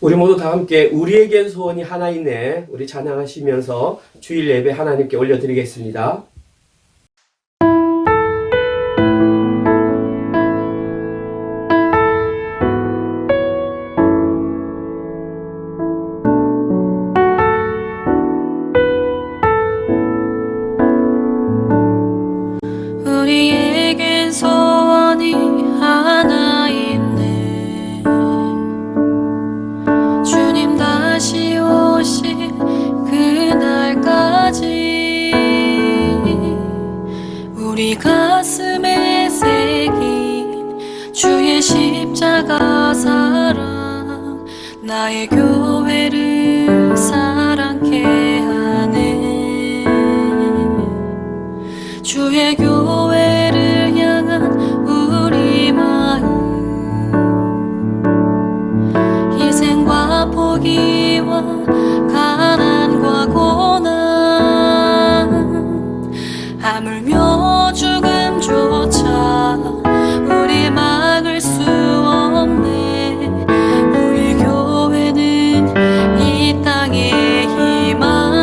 우리 모두 다 함께 우리에겐 소원이 하나 있네. 우리 찬양하시면서 주일 예배 하나님께 올려드리겠습니다. 우리에겐 소원이 하나 있네. 주님 다시 오실 그날까지 우리 가슴에 새긴 주의 십자가 사랑, 나의 교회를 사랑케 하네. 주의 교회를 향한 우리 마음, 희생과 포기와 가난과 고난, 하물며 죽음조차 우리 막을 수 없네. 우리 교회는 이 땅의 희망,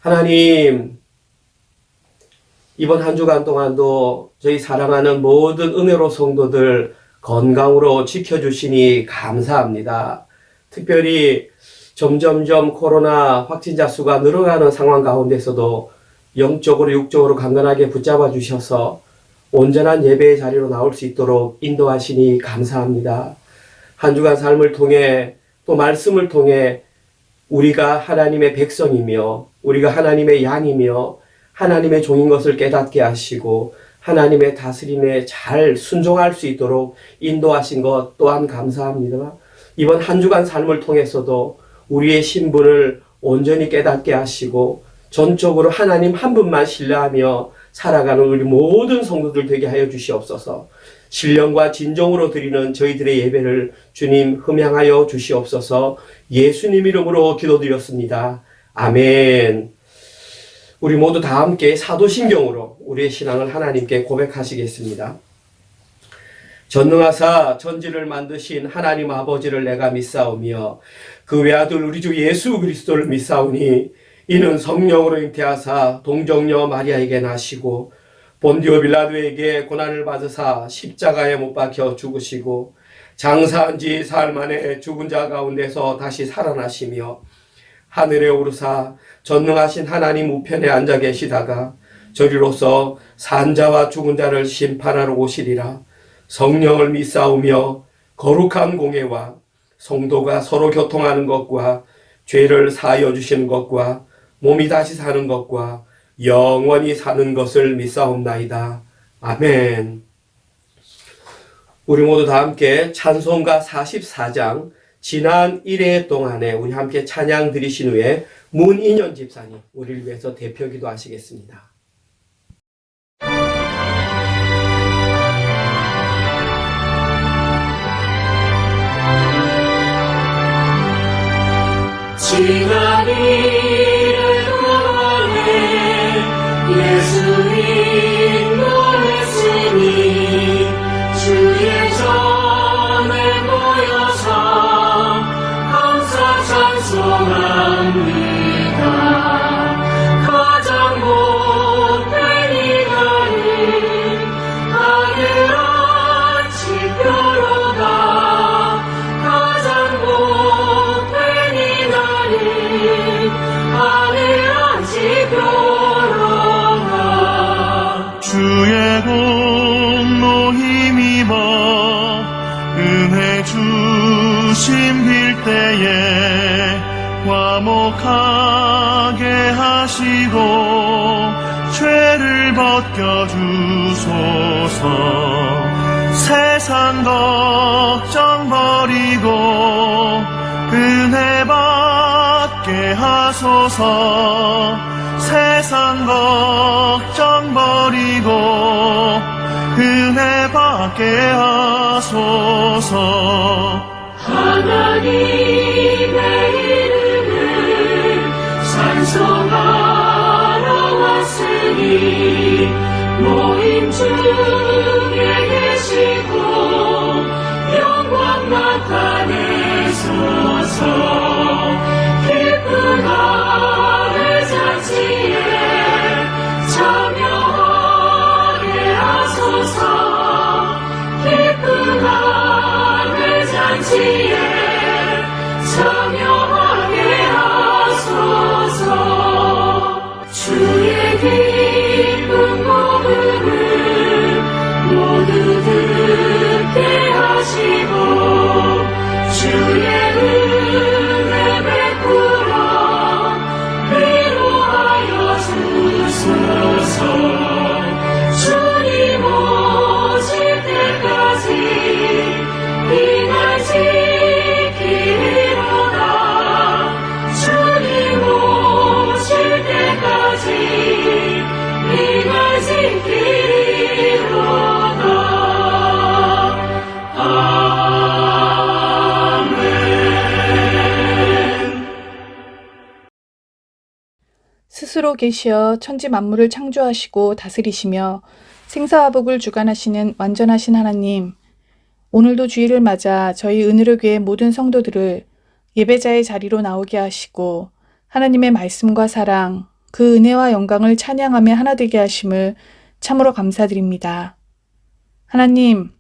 하나님, 이번 한 주간 동안도 저희 사랑하는 모든 은혜로 성도들 건강으로 지켜주시니 감사합니다. 특별히 점점점 코로나 확진자 수가 늘어가는 상황 가운데서도 영적으로 육적으로 강건하게 붙잡아 주셔서 온전한 예배의 자리로 나올 수 있도록 인도하시니 감사합니다. 한 주간 삶을 통해 또 말씀을 통해 우리가 하나님의 백성이며 우리가 하나님의 양이며 하나님의 종인 것을 깨닫게 하시고 하나님의 다스림에 잘 순종할 수 있도록 인도하신 것 또한 감사합니다. 이번 한 주간 삶을 통해서도 우리의 신분을 온전히 깨닫게 하시고 전적으로 하나님 한 분만 신뢰하며 살아가는 우리 모든 성도들 되게 하여 주시옵소서. 신령과 진정으로 드리는 저희들의 예배를 주님 흠양하여 주시옵소서. 예수님 이름으로 기도드렸습니다. 아멘. 우리 모두 다 함께 사도신경으로 우리의 신앙을 하나님께 고백하시겠습니다. 전능하사 천지를 만드신 하나님 아버지를 내가 믿사오며 그 외아들 우리 주 예수 그리스도를 믿사오니 이는 성령으로 잉태하사 동정녀 마리아에게 나시고 본디오 빌라도에게 고난을 받으사 십자가에 못 박혀 죽으시고 장사한 지 사흘 만에 죽은 자 가운데서 다시 살아나시며 하늘에 오르사 전능하신 하나님 우편에 앉아 계시다가 저리로서 산 자와 죽은 자를 심판하러 오시리라. 성령을 믿사오며 거룩한 공예와 성도가 서로 교통하는 것과 죄를 사하여 주시는 것과 몸이 다시 사는 것과 영원히 사는 것을 믿사옵나이다. 아멘. 우리 모두 다 함께 찬송가 44장 지난 1회 동안에 우리 함께 찬양 드리신 후에 문인현 집사님 우리를 위해서 대표 기도하시겠습니다. 지난 1회 동안에 예수 인도했으니 주의 전에 모여서 감사 찬송합니다. 가장 못된 이가는 하늘같이 펴로가 가장 못된 이가는 하늘같이 펴로가 주의 공로 힘입어 은혜 주심 빌 때에 화목하게 하시고 죄를 벗겨주소서. 세상 걱정 버리고 은혜 받게 하소서. 세상 걱정 버리고 은혜 받게 하소서. 하나님의 이름을 찬송하러 왔으니 모임 중에 계시고 영광 나타내소서. 기쁜 하늘 잔치에 참여하게 하소서. 기쁜 하늘 잔치에 참여하게 하소서. 주의 기쁜 복음을 모두 듣게 하시고 주의 은혜 베풀어 위로하여 주소서. 주님 오실 때까지 이날 지키리로다. 주님 오실 때까지 이날 지키리로다. 아멘. 스스로 계시어 천지 만물을 창조하시고 다스리시며 생사화복을 주관하시는 완전하신 하나님, 오늘도 주일을 맞아 저희 은혜로 교회 모든 성도들을 예배자의 자리로 나오게 하시고 하나님의 말씀과 사랑, 그 은혜와 영광을 찬양하며 하나 되게 하심을 참으로 감사드립니다. 하나님,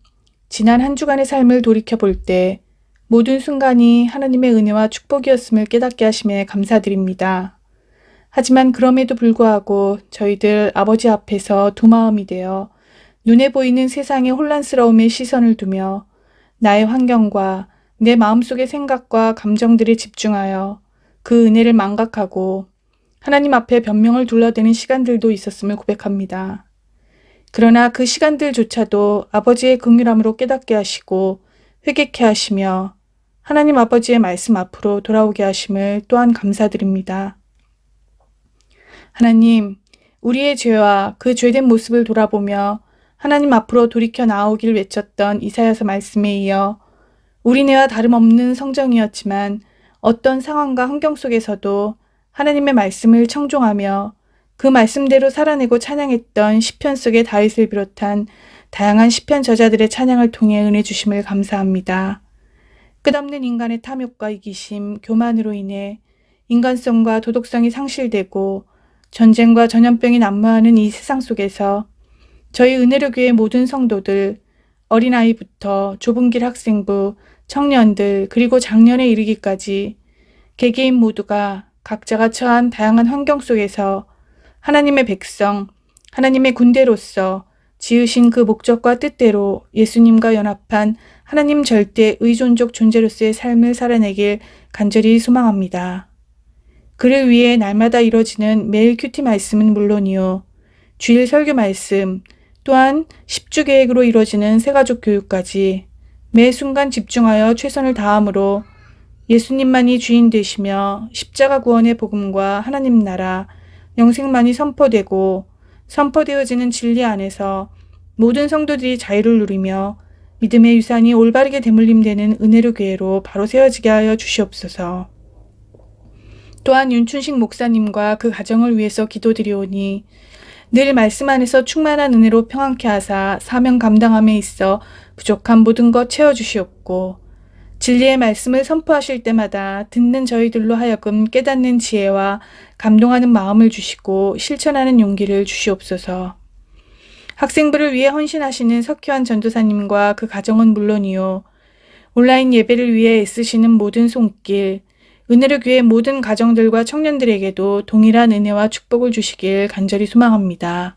지난 한 주간의 삶을 돌이켜볼 때 모든 순간이 하나님의 은혜와 축복이었음을 깨닫게 하심에 감사드립니다. 하지만 그럼에도 불구하고 저희들 아버지 앞에서 두 마음이 되어 눈에 보이는 세상의 혼란스러움에 시선을 두며 나의 환경과 내 마음속의 생각과 감정들에 집중하여 그 은혜를 망각하고 하나님 앞에 변명을 둘러대는 시간들도 있었음을 고백합니다. 그러나 그 시간들조차도 아버지의 긍휼함으로 깨닫게 하시고 회개케 하시며 하나님 아버지의 말씀 앞으로 돌아오게 하심을 또한 감사드립니다. 하나님, 우리의 죄와 그 죄된 모습을 돌아보며 하나님 앞으로 돌이켜 나오길 외쳤던 이사야서 말씀에 이어 우리네와 다름없는 성정이었지만 어떤 상황과 환경 속에서도 하나님의 말씀을 청종하며 그 말씀대로 살아내고 찬양했던 시편 속의 다윗을 비롯한 다양한 시편 저자들의 찬양을 통해 은혜 주심을 감사합니다. 끝없는 인간의 탐욕과 이기심, 교만으로 인해 인간성과 도덕성이 상실되고 전쟁과 전염병이 난무하는 이 세상 속에서 저희 은혜로 교회 모든 성도들, 어린아이부터 좁은 길 학생부, 청년들, 그리고 장년에 이르기까지 개개인 모두가 각자가 처한 다양한 환경 속에서 하나님의 백성, 하나님의 군대로서 지으신 그 목적과 뜻대로 예수님과 연합한 하나님 절대 의존적 존재로서의 삶을 살아내길 간절히 소망합니다. 그를 위해 날마다 이뤄지는 매일 큐티 말씀은 물론이요, 주일 설교 말씀, 또한 10주 계획으로 이루어지는 새가족 교육까지 매 순간 집중하여 최선을 다함으로 예수님만이 주인 되시며 십자가 구원의 복음과 하나님 나라, 영생만이 선포되어지는 진리 안에서 모든 성도들이 자유를 누리며 믿음의 유산이 올바르게 대물림되는 은혜로 교회로 바로 세워지게 하여 주시옵소서. 또한 윤춘식 목사님과 그 가정을 위해서 기도드리오니 늘 말씀 안에서 충만한 은혜로 평안케 하사 사명 감당함에 있어 부족한 모든 것 채워주시옵고 진리의 말씀을 선포하실 때마다 듣는 저희들로 하여금 깨닫는 지혜와 감동하는 마음을 주시고 실천하는 용기를 주시옵소서. 학생부를 위해 헌신하시는 석희환 전도사님과 그 가정은 물론이요 온라인 예배를 위해 애쓰시는 모든 손길, 은혜로 교회 모든 가정들과 청년들에게도 동일한 은혜와 축복을 주시길 간절히 소망합니다.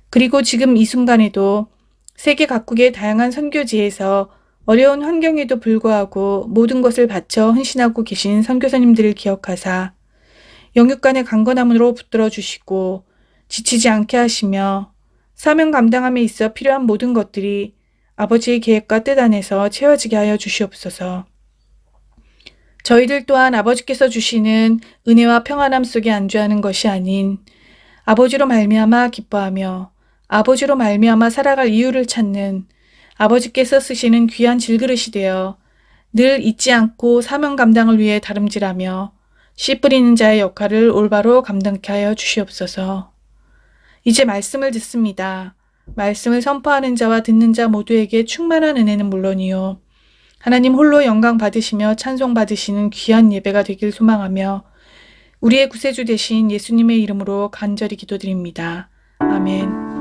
그리고 지금 이 순간에도 세계 각국의 다양한 선교지에서 어려운 환경에도 불구하고 모든 것을 바쳐 헌신하고 계신 선교사님들을 기억하사 영육간의 강건함으로 붙들어 주시고 지치지 않게 하시며 사명 감당함에 있어 필요한 모든 것들이 아버지의 계획과 뜻 안에서 채워지게 하여 주시옵소서. 저희들 또한 아버지께서 주시는 은혜와 평안함 속에 안주하는 것이 아닌 아버지로 말미암아 기뻐하며 아버지로 말미암아 살아갈 이유를 찾는 아버지께서 쓰시는 귀한 질그릇이 되어 늘 잊지 않고 사명 감당을 위해 다름질하며 씨 뿌리는 자의 역할을 올바로 감당케 하여 주시옵소서. 이제 말씀을 듣습니다. 말씀을 선포하는 자와 듣는 자 모두에게 충만한 은혜는 물론이요 하나님 홀로 영광 받으시며 찬송 받으시는 귀한 예배가 되길 소망하며 우리의 구세주 되신 예수님의 이름으로 간절히 기도드립니다. 아멘.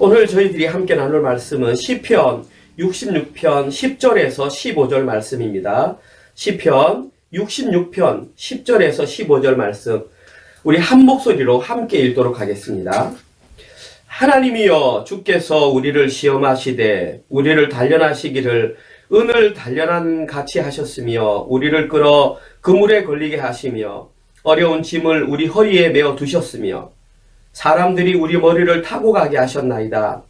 오늘 저희들이 함께 나눌 말씀은 시편 66편 10절에서 15절 말씀입니다. 시편 66편 10절에서 15절 말씀 우리 한 목소리로 함께 읽도록 하겠습니다. 하나님이여 주께서 우리를 시험하시되 우리를 단련하시기를 은을 단련한 같이 하셨으며 우리를 끌어 그물에 걸리게 하시며 어려운 짐을 우리 허리에 메어 두셨으며 사람들이 우리 머리를 타고 가게 하셨나이다.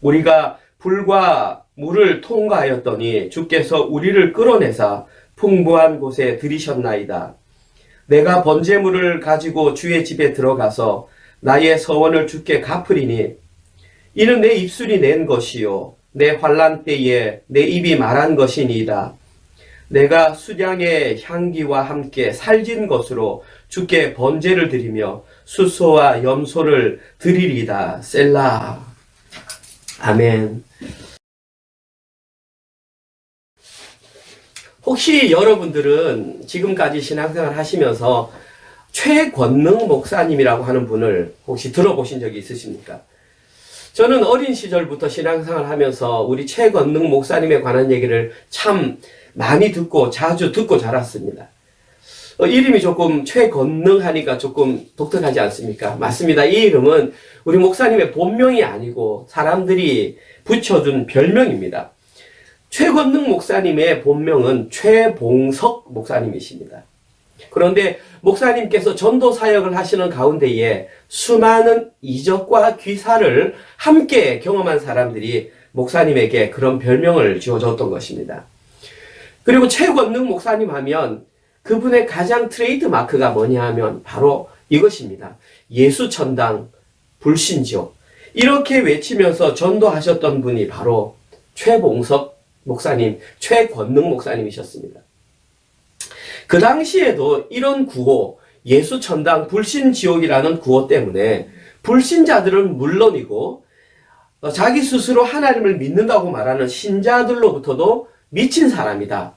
우리가 불과 물을 통과하였더니 주께서 우리를 끌어내사 풍부한 곳에 들이셨나이다. 내가 번제물을 가지고 주의 집에 들어가서 나의 서원을 주께 갚으리니 이는 내 입술이 낸 것이요 내 환난 때에 내 입이 말한 것이니이다. 내가 수량의 향기와 함께 살진 것으로 주께 번제를 드리며 수소와 염소를 드리리다. 셀라. 아멘. 혹시 여러분들은 지금까지 신앙생활 하시면서 최권능 목사님이라고 하는 분을 혹시 들어보신 적이 있으십니까? 저는 어린 시절부터 신앙생활 하면서 우리 최권능 목사님에 관한 얘기를 참 많이 듣고 자주 듣고 자랐습니다. 이름이 조금 최권능하니까 조금 독특하지 않습니까? 맞습니다. 이 이름은 우리 목사님의 본명이 아니고 사람들이 붙여준 별명입니다. 최권능 목사님의 본명은 최봉석 목사님이십니다. 그런데 목사님께서 전도 사역을 하시는 가운데에 수많은 이적과 귀사를 함께 경험한 사람들이 목사님에게 그런 별명을 지어줬던 것입니다. 그리고 최권능 목사님 하면 그분의 가장 트레이드 마크가 뭐냐 하면 바로 이것입니다. 예수천당, 불신지옥. 이렇게 외치면서 전도하셨던 분이 바로 최봉석 목사님, 최권능 목사님이셨습니다. 그 당시에도 이런 구호, 예수천당, 불신지옥이라는 구호 때문에 불신자들은 물론이고 자기 스스로 하나님을 믿는다고 말하는 신자들로부터도 미친 사람이다.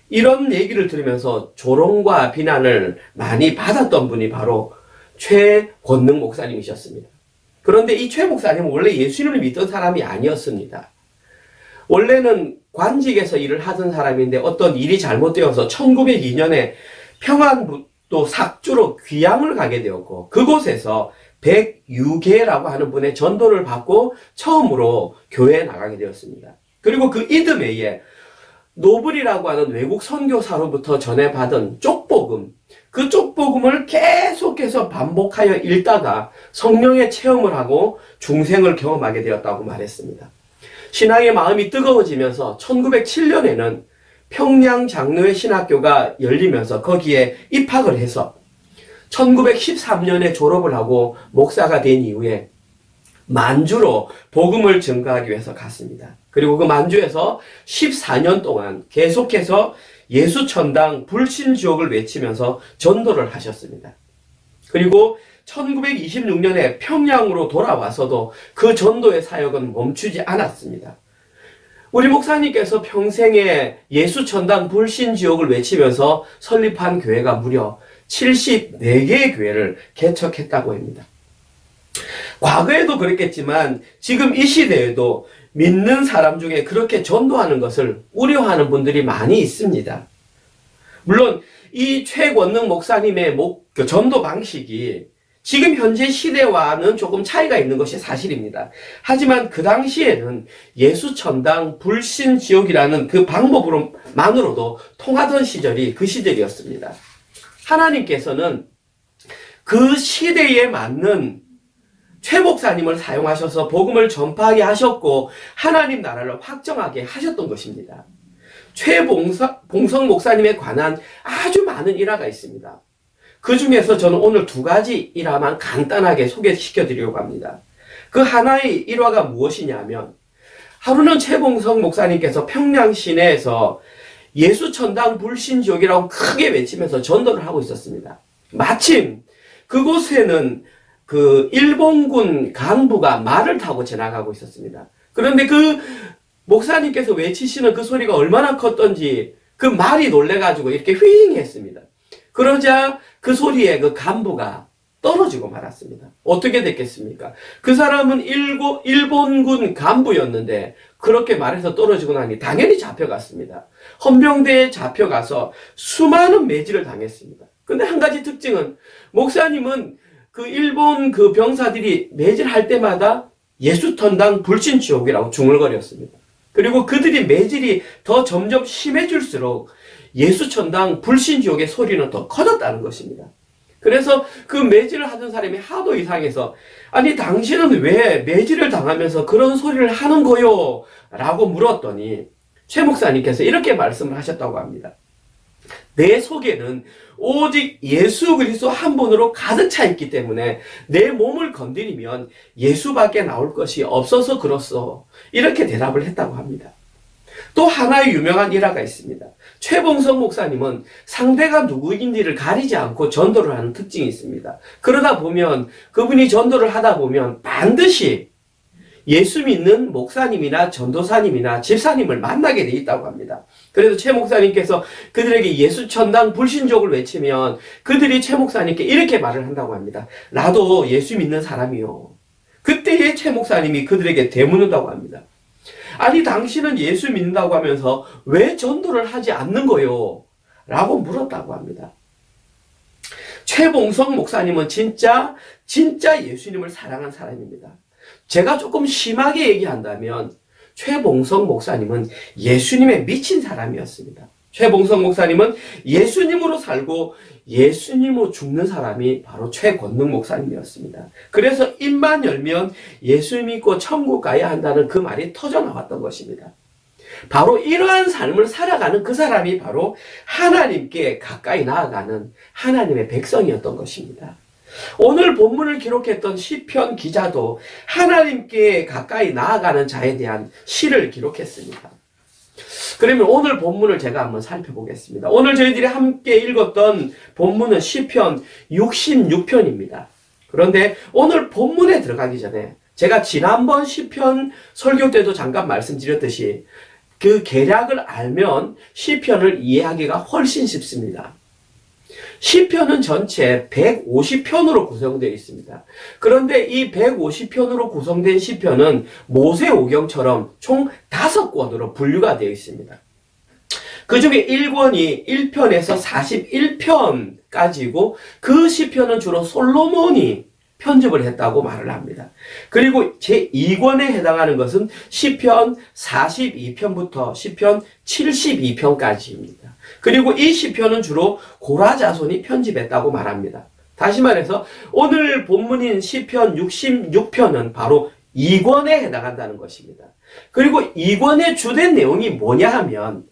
이런 얘기를 들으면서 조롱과 비난을 많이 받았던 분이 바로 최권능 목사님이셨습니다. 그런데 이 최 목사님은 원래 예수님을 믿던 사람이 아니었습니다. 원래는 관직에서 일을 하던 사람인데 어떤 일이 잘못되어서 1902년에 평안북도 삭주로 귀향을 가게 되었고, 그곳에서 백유계라고 하는 분의 전도를 받고 처음으로 교회에 나가게 되었습니다. 그리고 그 이듬해에 노블이라고 하는 외국 선교사로부터 전해받은 쪽복음, 그 쪽복음을 계속해서 반복하여 읽다가 성령의 체험을 하고 중생을 경험하게 되었다고 말했습니다. 신앙의 마음이 뜨거워지면서 1907년에는 평양 장로회 신학교가 열리면서 거기에 입학을 해서 1913년에 졸업을 하고 목사가 된 이후에 만주로 복음을 증거하기 위해서 갔습니다. 그리고 그 만주에서 14년 동안 계속해서 예수천당 불신지옥을 외치면서 전도를 하셨습니다. 그리고 1926년에 평양으로 돌아와서도 그 전도의 사역은 멈추지 않았습니다. 우리 목사님께서 평생에 예수천당 불신지옥을 외치면서 설립한 교회가 무려 74개의 교회를 개척했다고 합니다. 과거에도 그랬겠지만 지금 이 시대에도 믿는 사람 중에 그렇게 전도하는 것을 우려하는 분들이 많이 있습니다. 물론 이 최권능 목사님의 전도 방식이 지금 현재 시대와는 조금 차이가 있는 것이 사실입니다. 하지만 그 당시에는 예수천당 불신지옥이라는 그 방법으로만으로도 통하던 시절이 그 시절이었습니다. 하나님께서는 그 시대에 맞는 최 목사님을 사용하셔서 복음을 전파하게 하셨고 하나님 나라를 확정하게 하셨던 것입니다. 최봉성 목사님에 관한 아주 많은 일화가 있습니다. 그 중에서 저는 오늘 2가지 일화만 간단하게 소개시켜 드리려고 합니다. 그 하나의 일화가 무엇이냐면, 하루는 최봉성 목사님께서 평양 시내에서 예수천당 불신지옥이라고 크게 외치면서 전도를 하고 있었습니다. 마침 그곳에는 그 일본군 간부가 말을 타고 지나가고 있었습니다. 그런데 그 목사님께서 외치시는 그 소리가 얼마나 컸던지 그 말이 놀래가지고 이렇게 휘잉 했습니다. 그러자 그 소리에 그 간부가 떨어지고 말았습니다. 어떻게 됐겠습니까? 그 사람은 일본군 간부였는데 그렇게 말해서 떨어지고 나니 당연히 잡혀갔습니다. 헌병대에 잡혀가서 수많은 매질을 당했습니다. 근데 한 가지 특징은 목사님은 그 일본 그 병사들이 매질할 때마다 예수천당 불신지옥이라고 중얼거렸습니다. 그리고 그들이 매질이 더 점점 심해질수록 예수천당 불신지옥의 소리는 더 커졌다는 것입니다. 그래서 그 매질을 하던 사람이 하도 이상해서, 아니 당신은 왜 매질을 당하면서 그런 소리를 하는 거요? 라고 물었더니 최 목사님께서 이렇게 말씀을 하셨다고 합니다. 내 속에는 오직 예수 그리스도 한 분으로 가득 차 있기 때문에 내 몸을 건드리면 예수밖에 나올 것이 없어서 그렇소. 이렇게 대답을 했다고 합니다. 또 하나의 유명한 일화가 있습니다. 최봉성 목사님은 상대가 누구인지를 가리지 않고 전도를 하는 특징이 있습니다. 그러다 보면 그분이 전도를 하다 보면 반드시 예수 믿는 목사님이나 전도사님이나 집사님을 만나게 돼 있다고 합니다. 그래서 최 목사님께서 그들에게 예수천당 불신족을 외치면 그들이 최 목사님께 이렇게 말을 한다고 합니다. 나도 예수 믿는 사람이요. 그때의 최 목사님이 그들에게 되묻는다고 합니다. 아니 당신은 예수 믿는다고 하면서 왜 전도를 하지 않는 거요? 라고 물었다고 합니다. 최봉성 목사님은 진짜 예수님을 사랑한 사람입니다. 제가 조금 심하게 얘기한다면 최봉성 목사님은 예수님에 미친 사람이었습니다. 최봉성 목사님은 예수님으로 살고 예수님으로 죽는 사람이 바로 최권능 목사님이었습니다. 그래서 입만 열면 예수 믿고 천국 가야 한다는 그 말이 터져 나왔던 것입니다. 바로 이러한 삶을 살아가는 그 사람이 바로 하나님께 가까이 나아가는 하나님의 백성이었던 것입니다. 오늘 본문을 기록했던 시편 기자도 하나님께 가까이 나아가는 자에 대한 시를 기록했습니다. 그러면 오늘 본문을 제가 한번 살펴보겠습니다. 오늘 저희들이 함께 읽었던 본문은 시편 66편입니다. 그런데 오늘 본문에 들어가기 전에 제가 지난번 시편 설교 때도 잠깐 말씀드렸듯이 그 계략을 알면 시편을 이해하기가 훨씬 쉽습니다. 시편은 전체 150편으로 구성되어 있습니다. 그런데 이 150편으로 구성된 시편은 모세오경처럼 총 5권으로 분류가 되어 있습니다. 그 중에 1권이 1편에서 41편까지고 그 시편은 주로 솔로몬이 편집을 했다고 말을 합니다. 그리고 제2권에 해당하는 것은 시편 42편부터 시편 72편까지입니다. 그리고 이 시편은 주로 고라 자손이 편집했다고 말합니다. 다시 말해서 오늘 본문인 시편 66편은 바로 2권에 해당한다는 것입니다. 그리고 2권의 주된 내용이 뭐냐 하면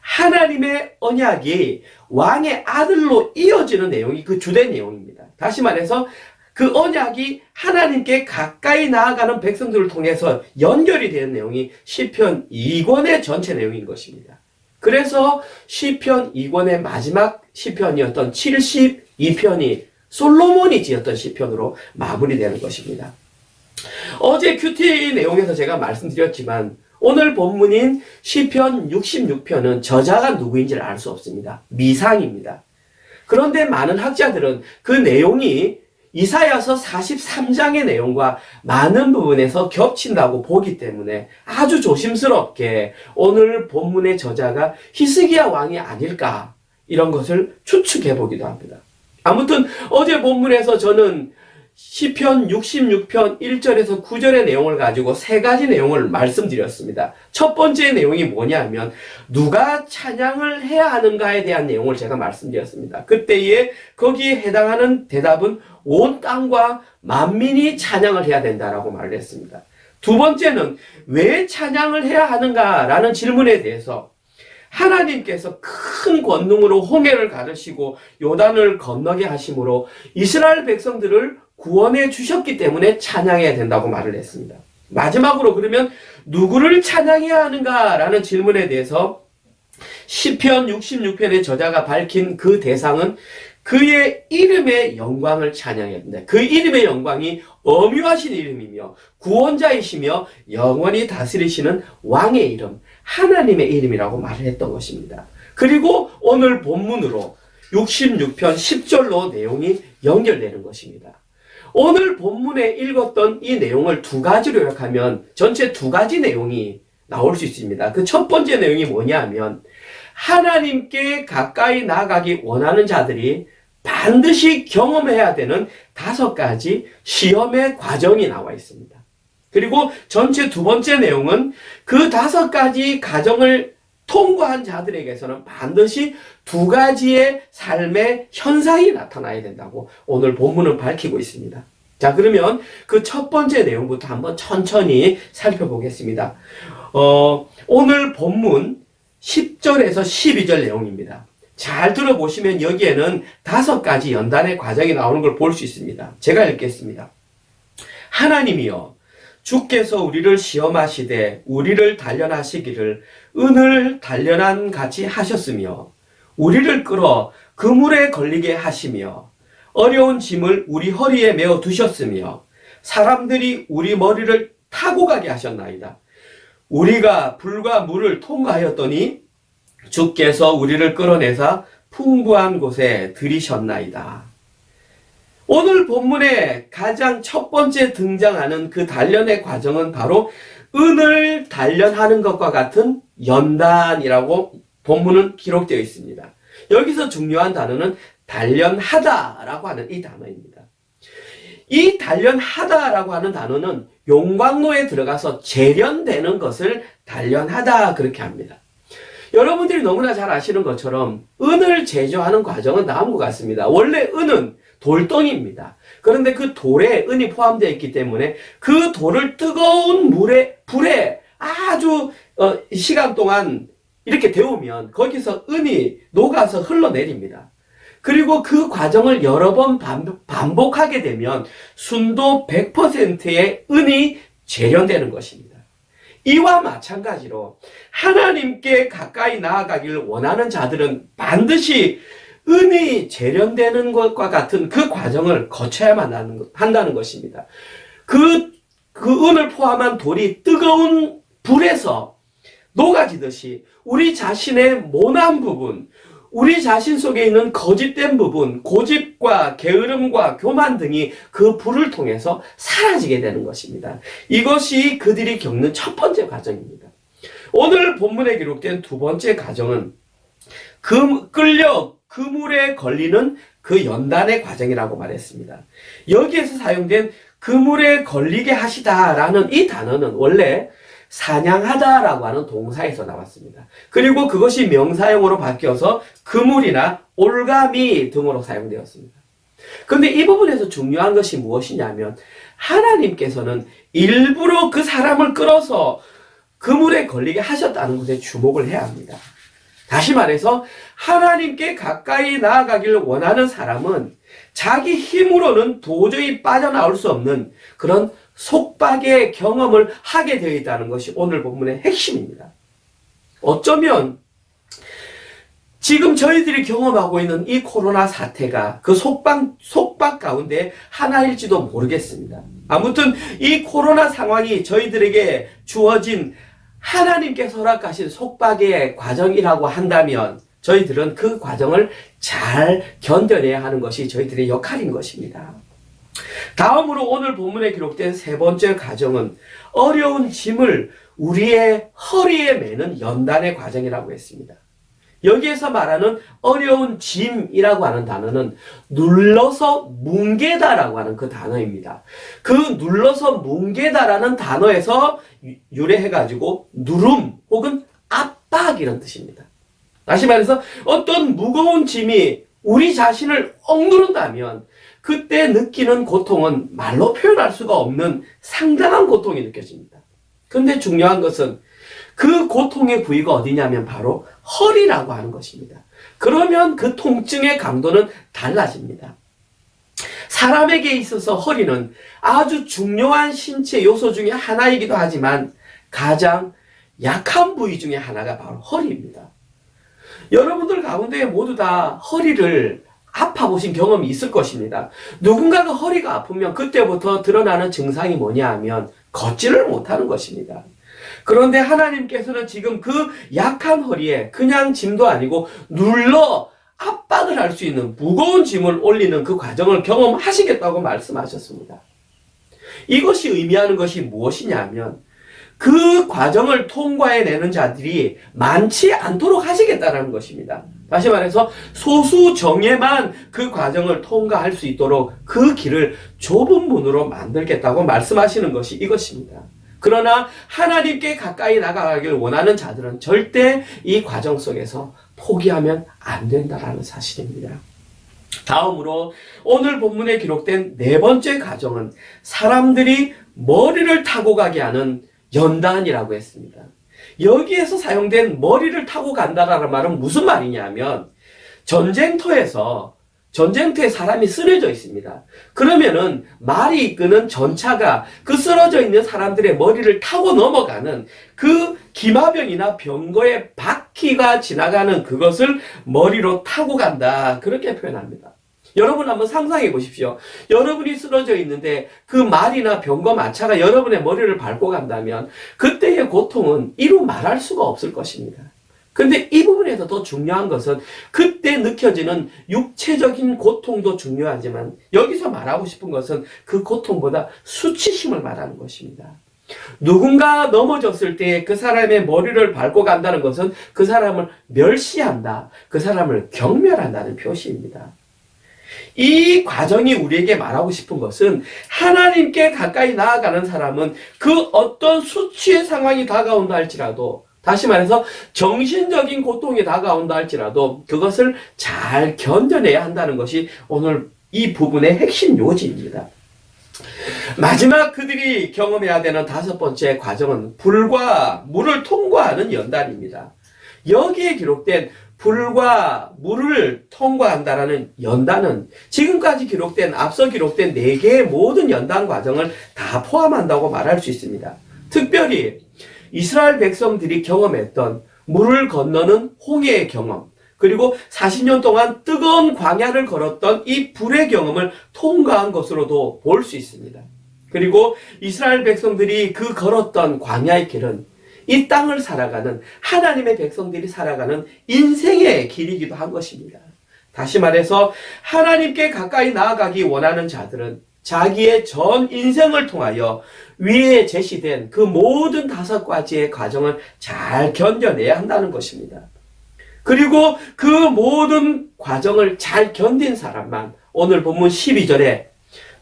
하나님의 언약이 왕의 아들로 이어지는 내용이 그 주된 내용입니다. 다시 말해서 그 언약이 하나님께 가까이 나아가는 백성들을 통해서 연결이 되는 내용이 시편 2권의 전체 내용인 것입니다. 그래서 시편 2권의 마지막 시편이었던 72편이 솔로몬이 지었던 시편으로 마무리되는 것입니다. 어제 큐티 내용에서 제가 말씀드렸지만 오늘 본문인 시편 66편은 저자가 누구인지를 알 수 없습니다. 미상입니다. 그런데 많은 학자들은 그 내용이 이사야서 43장의 내용과 많은 부분에서 겹친다고 보기 때문에 아주 조심스럽게 오늘 본문의 저자가 히스기야 왕이 아닐까 이런 것을 추측해 보기도 합니다. 아무튼 어제 본문에서 저는 시편 66편 1절에서 9절의 내용을 가지고 3가지 내용을 말씀드렸습니다. 첫 번째 내용이 뭐냐면 누가 찬양을 해야 하는가에 대한 내용을 제가 말씀드렸습니다. 그때에 거기에 해당하는 대답은 온 땅과 만민이 찬양을 해야 된다라고 말을 했습니다. 두 번째는 왜 찬양을 해야 하는가라는 질문에 대해서 하나님께서 큰 권능으로 홍해를 가르시고 요단을 건너게 하심으로 이스라엘 백성들을 구원해 주셨기 때문에 찬양해야 된다고 말을 했습니다. 마지막으로 그러면 누구를 찬양해야 하는가라는 질문에 대해서 시편 66편의 저자가 밝힌 그 대상은 그의 이름의 영광을 찬양해야 된다. 그 이름의 영광이 엄유하신 이름이며 구원자이시며 영원히 다스리시는 왕의 이름, 하나님의 이름이라고 말을 했던 것입니다. 그리고 오늘 본문으로 66편 10절로 내용이 연결되는 것입니다. 오늘 본문에 읽었던 이 내용을 2가지로 요약하면 전체 2가지 내용이 나올 수 있습니다. 그 첫 번째 내용이 뭐냐 하면 하나님께 가까이 나아가기 원하는 자들이 반드시 경험해야 되는 5가지 시험의 과정이 나와 있습니다. 그리고 전체 2번째 내용은 그 5가지 과정을 통과한 자들에게서는 반드시 2가지의 삶의 현상이 나타나야 된다고 오늘 본문은 밝히고 있습니다. 자, 그러면 그 첫 번째 내용부터 한번 천천히 살펴보겠습니다. 오늘 본문 10절에서 12절 내용입니다. 잘 들어보시면 여기에는 5가지 연단의 과정이 나오는 걸 볼 수 있습니다. 제가 읽겠습니다. 하나님이여, 주께서 우리를 시험하시되 우리를 단련하시기를 은을 단련한 같이 하셨으며 우리를 끌어 그물에 걸리게 하시며 어려운 짐을 우리 허리에 메어 두셨으며 사람들이 우리 머리를 타고 가게 하셨나이다. 우리가 불과 물을 통과하였더니 주께서 우리를 끌어내사 풍부한 곳에 들이셨나이다. 오늘 본문에 가장 첫 번째 등장하는 그 단련의 과정은 바로 은을 단련하는 것과 같은 연단이라고 본문은 기록되어 있습니다. 여기서 중요한 단어는 단련하다라고 하는 이 단어입니다. 이 단련하다라고 하는 단어는 용광로에 들어가서 재련되는 것을 단련하다 그렇게 합니다. 여러분들이 너무나 잘 아시는 것처럼 은을 제조하는 과정은 다음과 같습니다. 원래 은은 돌덩이입니다. 그런데 그 돌에 은이 포함되어 있기 때문에 그 돌을 뜨거운 불에 아주 시간 동안 이렇게 데우면 거기서 은이 녹아서 흘러내립니다. 그리고 그 과정을 여러 번 반복하게 되면 순도 100%의 은이 재련되는 것입니다. 이와 마찬가지로 하나님께 가까이 나아가기를 원하는 자들은 반드시 은이 재련되는 것과 같은 그 과정을 거쳐야만 한다는 것입니다. 그 은을 포함한 돌이 뜨거운 불에서 녹아지듯이 우리 자신의 모난 부분, 우리 자신 속에 있는 거짓된 부분, 고집과 게으름과 교만 등이 그 불을 통해서 사라지게 되는 것입니다. 이것이 그들이 겪는 첫 번째 과정입니다. 오늘 본문에 기록된 두 번째 과정은 끌려 그물에 걸리는 그 연단의 과정이라고 말했습니다. 여기에서 사용된 그물에 걸리게 하시다라는 이 단어는 원래 사냥하다라고 하는 동사에서 나왔습니다. 그리고 그것이 명사형으로 바뀌어서 그물이나 올가미 등으로 사용되었습니다. 그런데 이 부분에서 중요한 것이 무엇이냐면 하나님께서는 일부러 그 사람을 끌어서 그물에 걸리게 하셨다는 것에 주목을 해야 합니다. 다시 말해서 하나님께 가까이 나아가기를 원하는 사람은 자기 힘으로는 도저히 빠져나올 수 없는 그런 속박의 경험을 하게 되어 있다는 것이 오늘 본문의 핵심입니다. 어쩌면 지금 저희들이 경험하고 있는 이 코로나 사태가 그 속박 가운데 하나일지도 모르겠습니다. 아무튼 이 코로나 상황이 저희들에게 주어진 하나님께서 허락하신 속박의 과정이라고 한다면 저희들은 그 과정을 잘 견뎌내야 하는 것이 저희들의 역할인 것입니다. 다음으로 오늘 본문에 기록된 세 번째 과정은 어려운 짐을 우리의 허리에 매는 연단의 과정이라고 했습니다. 여기에서 말하는 어려운 짐이라고 하는 단어는 눌러서 뭉개다라고 하는 그 단어입니다. 그 눌러서 뭉개다라는 단어에서 유래해가지고 누름 혹은 압박 이런 뜻입니다. 다시 말해서 어떤 무거운 짐이 우리 자신을 억누른다면 그때 느끼는 고통은 말로 표현할 수가 없는 상당한 고통이 느껴집니다. 그런데 중요한 것은 그 고통의 부위가 어디냐면 바로 허리라고 하는 것입니다. 그러면 그 통증의 강도는 달라집니다. 사람에게 있어서 허리는 아주 중요한 신체 요소 중에 하나이기도 하지만 가장 약한 부위 중에 하나가 바로 허리입니다. 여러분들 가운데 모두 다 허리를 아파보신 경험이 있을 것입니다. 누군가가 허리가 아프면 그때부터 드러나는 증상이 뭐냐 하면 걷지를 못하는 것입니다. 그런데 하나님께서는 지금 그 약한 허리에 그냥 짐도 아니고 눌러 압박을 할 수 있는 무거운 짐을 올리는 그 과정을 경험하시겠다고 말씀하셨습니다. 이것이 의미하는 것이 무엇이냐면 그 과정을 통과해내는 자들이 많지 않도록 하시겠다는 것입니다. 다시 말해서 소수 정예만 그 과정을 통과할 수 있도록 그 길을 좁은 문으로 만들겠다고 말씀하시는 것이 이것입니다. 그러나 하나님께 가까이 나가기를 원하는 자들은 절대 이 과정 속에서 포기하면 안 된다는 사실입니다. 다음으로 오늘 본문에 기록된 네 번째 과정은 사람들이 머리를 타고 가게 하는 연단이라고 했습니다. 여기에서 사용된 머리를 타고 간다라는 말은 무슨 말이냐면 전쟁터에 사람이 쓰러져 있습니다. 그러면은 말이 이끄는 전차가 그 쓰러져 있는 사람들의 머리를 타고 넘어가는 그 기마병이나 병거의 바퀴가 지나가는 그것을 머리로 타고 간다. 그렇게 표현합니다. 여러분 한번 상상해 보십시오. 여러분이 쓰러져 있는데 그 말이나 병거 마차가 여러분의 머리를 밟고 간다면 그때의 고통은 이루 말할 수가 없을 것입니다. 그런데 이 부분에서 더 중요한 것은 그때 느껴지는 육체적인 고통도 중요하지만 여기서 말하고 싶은 것은 그 고통보다 수치심을 말하는 것입니다. 누군가 넘어졌을 때 그 사람의 머리를 밟고 간다는 것은 그 사람을 멸시한다, 그 사람을 경멸한다는 표시입니다. 이 과정이 우리에게 말하고 싶은 것은 하나님께 가까이 나아가는 사람은 그 어떤 수치의 상황이 다가온다 할지라도, 다시 말해서 정신적인 고통이 다가온다 할지라도 그것을 잘 견뎌내야 한다는 것이 오늘 이 부분의 핵심 요지입니다. 마지막 그들이 경험해야 되는 다섯 번째 과정은 불과 물을 통과하는 연단입니다. 여기에 기록된 불과 물을 통과한다라는 연단은 지금까지 기록된 앞서 기록된 4개의 모든 연단 과정을 다 포함한다고 말할 수 있습니다. 특별히 이스라엘 백성들이 경험했던 물을 건너는 홍해의 경험, 그리고 40년 동안 뜨거운 광야를 걸었던 이 불의 경험을 통과한 것으로도 볼 수 있습니다. 그리고 이스라엘 백성들이 그 걸었던 광야의 길은 이 땅을 살아가는 하나님의 백성들이 살아가는 인생의 길이기도 한 것입니다. 다시 말해서 하나님께 가까이 나아가기 원하는 자들은 자기의 전 인생을 통하여 위에 제시된 그 모든 5가지의 과정을 잘 견뎌내야 한다는 것입니다. 그리고 그 모든 과정을 잘 견딘 사람만 오늘 본문 12절에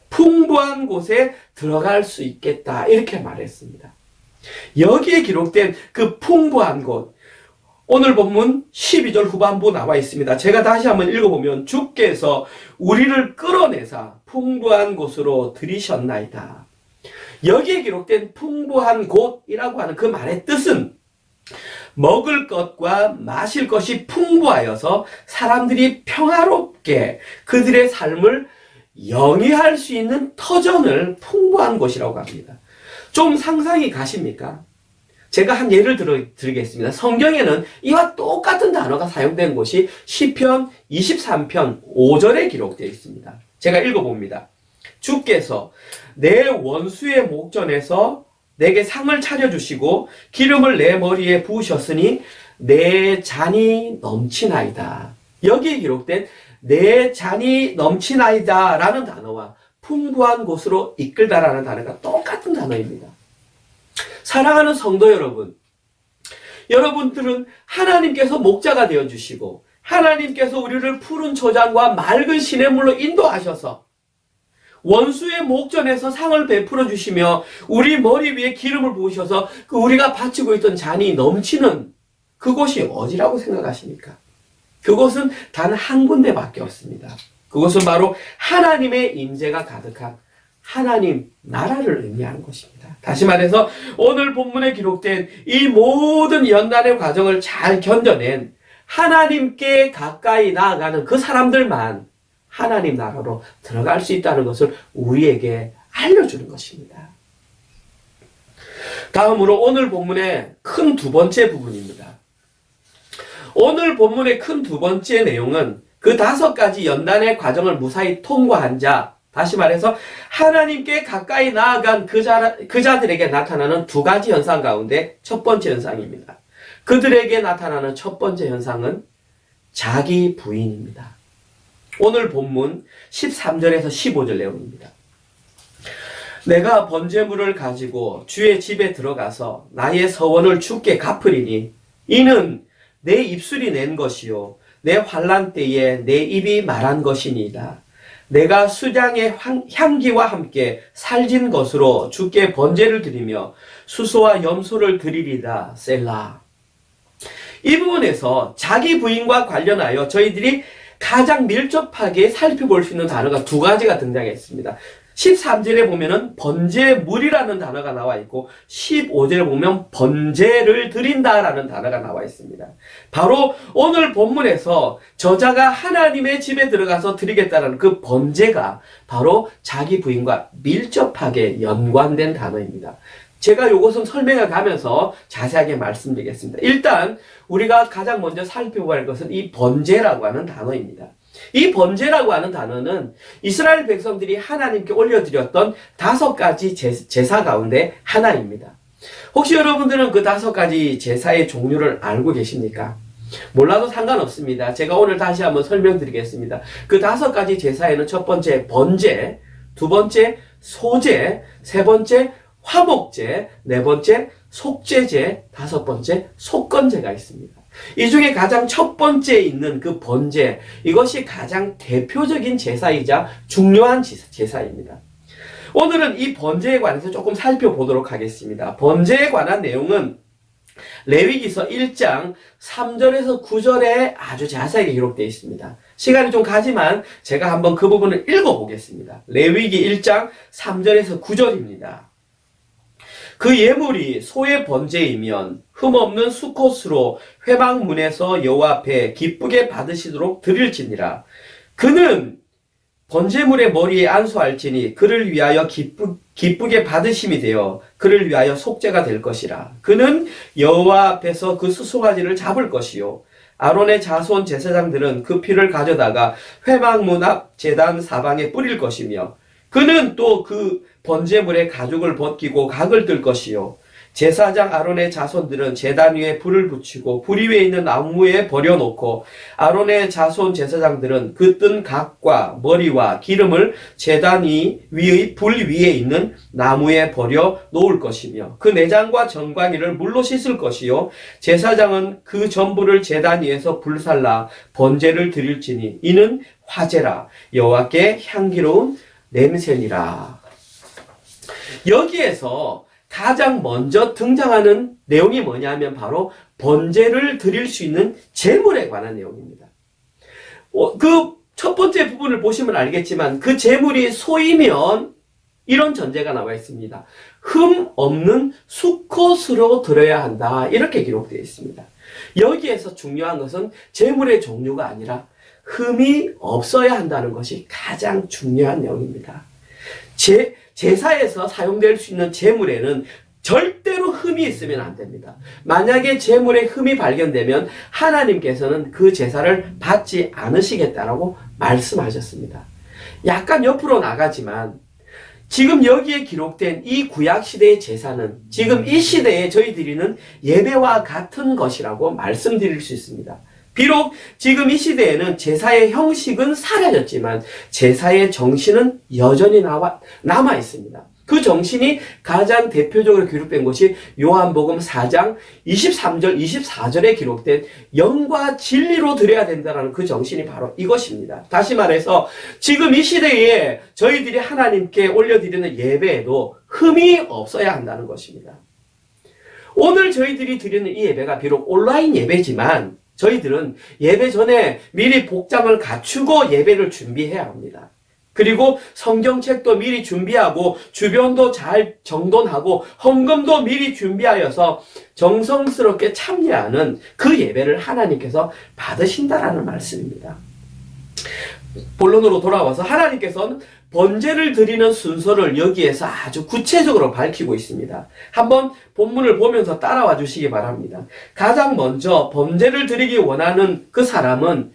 풍부한 곳에 들어갈 수 있겠다 이렇게 말했습니다. 여기에 기록된 그 풍부한 곳, 오늘 본문 12절 후반부 나와 있습니다. 제가 다시 한번 읽어보면 주께서 우리를 끌어내사 풍부한 곳으로 들이셨나이다. 여기에 기록된 풍부한 곳이라고 하는 그 말의 뜻은 먹을 것과 마실 것이 풍부하여서 사람들이 평화롭게 그들의 삶을 영위할 수 있는 터전을 풍부한 곳이라고 합니다. 좀 상상이 가십니까? 제가 한 예를 드리겠습니다. 성경에는 이와 똑같은 단어가 사용된 곳이 시편 23편 5절에 기록되어 있습니다. 제가 읽어봅니다. 주께서 내 원수의 목전에서 내게 상을 차려주시고 기름을 내 머리에 부으셨으니 내 잔이 넘치나이다. 여기에 기록된 내 잔이 넘치나이다 라는 단어와 풍부한 곳으로 이끌다라는 단어가 똑같은 단어입니다. 사랑하는 성도 여러분, 여러분들은 하나님께서 목자가 되어주시고 하나님께서 우리를 푸른 초장과 맑은 시냇물로 인도하셔서 원수의 목전에서 상을 베풀어 주시며 우리 머리 위에 기름을 부으셔서 그 우리가 바치고 있던 잔이 넘치는 그곳이 어디라고 생각하십니까? 그곳은 단 한 군데밖에 없습니다. 그것은 바로 하나님의 임재가 가득한 하나님 나라를 의미하는 것입니다. 다시 말해서 오늘 본문에 기록된 이 모든 연단의 과정을 잘 견뎌낸 하나님께 가까이 나아가는 그 사람들만 하나님 나라로 들어갈 수 있다는 것을 우리에게 알려주는 것입니다. 다음으로 오늘 본문의 큰 두 번째 부분입니다. 오늘 본문의 큰 두 번째 내용은 그 5가지 연단의 과정을 무사히 통과한 자, 다시 말해서 하나님께 가까이 나아간 그 자들에게 나타나는 2가지 현상 가운데 첫 번째 현상입니다. 그들에게 나타나는 첫 번째 현상은 자기 부인입니다. 오늘 본문 13절에서 15절 내용입니다. 내가 번제물을 가지고 주의 집에 들어가서 나의 서원을 주께 갚으리니 이는 내 입술이 낸 것이요 내 환난 때에 내 입이 말한 것이니이다. 내가 수량의 향기와 함께 살진 것으로 주께 번제를 드리며 수소와 염소를 드리리다. 셀라. 이 부분에서 자기 부인과 관련하여 저희들이 가장 밀접하게 살펴볼 수 있는 단어가 2가지가 등장했습니다. 13절에 보면은 번제물이라는 단어가 나와 있고 15절에 보면 번제를 드린다라는 단어가 나와 있습니다. 바로 오늘 본문에서 저자가 하나님의 집에 들어가서 드리겠다는 그 번제가 바로 자기 부인과 밀접하게 연관된 단어입니다. 제가 이것은 설명해 가면서 자세하게 말씀드리겠습니다. 일단 우리가 가장 먼저 살펴볼 것은 이 번제라고 하는 단어입니다. 이 번제라고 하는 단어는 이스라엘 백성들이 하나님께 올려드렸던 5가지 제사 가운데 하나입니다. 혹시 여러분들은 그 5가지 제사의 종류를 알고 계십니까? 몰라도 상관없습니다. 제가 오늘 다시 한번 설명드리겠습니다. 그 5가지 제사에는 첫 번째 번제, 두 번째 소제, 세 번째 화목제, 네 번째 속죄제, 5번째 속건제가 있습니다. 이 중에 가장 첫 번째에 있는 그 번제, 이것이 가장 대표적인 제사이자 중요한 제사입니다. 오늘은 이 번제에 관해서 조금 살펴보도록 하겠습니다. 번제에 관한 내용은 레위기서 1장 3절에서 9절에 아주 자세하게 기록되어 있습니다. 시간이 좀 가지만 제가 한번 그 부분을 읽어보겠습니다. 레위기 1장 3절에서 9절입니다. 그 예물이 소의 번제이면 흠없는 수컷으로 회막문에서 여호와 앞에 기쁘게 받으시도록 드릴지니라. 그는 번제물의 머리에 안수할지니 그를 위하여 기쁘게 받으심이 되어 그를 위하여 속죄가 될 것이라. 그는 여호와 앞에서 그 수송아지를 잡을 것이요 아론의 자손 제사장들은 그 피를 가져다가 회막문 앞 제단 사방에 뿌릴 것이며 그는 또 그 번제물의 가죽을 벗기고 각을 뜰 것이요 제사장 아론의 자손들은 제단 위에 불을 붙이고 불 위에 있는 나무에 버려놓고 아론의 자손 제사장들은 그 뜬 각과 머리와 기름을 제단 위의 불 위에 있는 나무에 버려 놓을 것이며 그 내장과 정관이를 물로 씻을 것이요 제사장은 그 전부를 제단 위에서 불살라 번제를 드릴지니 이는 화제라 여호와께 향기로운 냄새니라. 여기에서 가장 먼저 등장하는 내용이 뭐냐면 바로 번제를 드릴 수 있는 제물에 관한 내용입니다. 그 첫 번째 부분을 보시면 알겠지만 그 제물이 소이면 이런 전제가 나와 있습니다. 흠 없는 수컷으로 드려야 한다. 이렇게 기록되어 있습니다. 여기에서 중요한 것은 제물의 종류가 아니라 흠이 없어야 한다는 것이 가장 중요한 내용입니다. 제사에서 사용될 수 있는 제물에는 절대로 흠이 있으면 안 됩니다. 만약에 제물에 흠이 발견되면 하나님께서는 그 제사를 받지 않으시겠다라고 말씀하셨습니다. 약간 옆으로 나가지만 지금 여기에 기록된 이 구약시대의 제사는 지금 이 시대에 저희 드리는 예배와 같은 것이라고 말씀드릴 수 있습니다. 비록 지금 이 시대에는 제사의 형식은 사라졌지만 제사의 정신은 여전히 남아 있습니다. 그 정신이 가장 대표적으로 기록된 것이 요한복음 4장 23절, 24절에 기록된 영과 진리로 드려야 된다는 그 정신이 바로 이것입니다. 다시 말해서 지금 이 시대에 저희들이 하나님께 올려드리는 예배에도 흠이 없어야 한다는 것입니다. 오늘 저희들이 드리는 이 예배가 비록 온라인 예배지만 저희들은 예배 전에 미리 복장을 갖추고 예배를 준비해야 합니다. 그리고 성경책도 미리 준비하고 주변도 잘 정돈하고 헌금도 미리 준비하여서 정성스럽게 참여하는 그 예배를 하나님께서 받으신다라는 말씀입니다. 본론으로 돌아와서 하나님께서는 번제를 드리는 순서를 여기에서 아주 구체적으로 밝히고 있습니다. 한번 본문을 보면서 따라와 주시기 바랍니다. 가장 먼저 번제를 드리기 원하는 그 사람은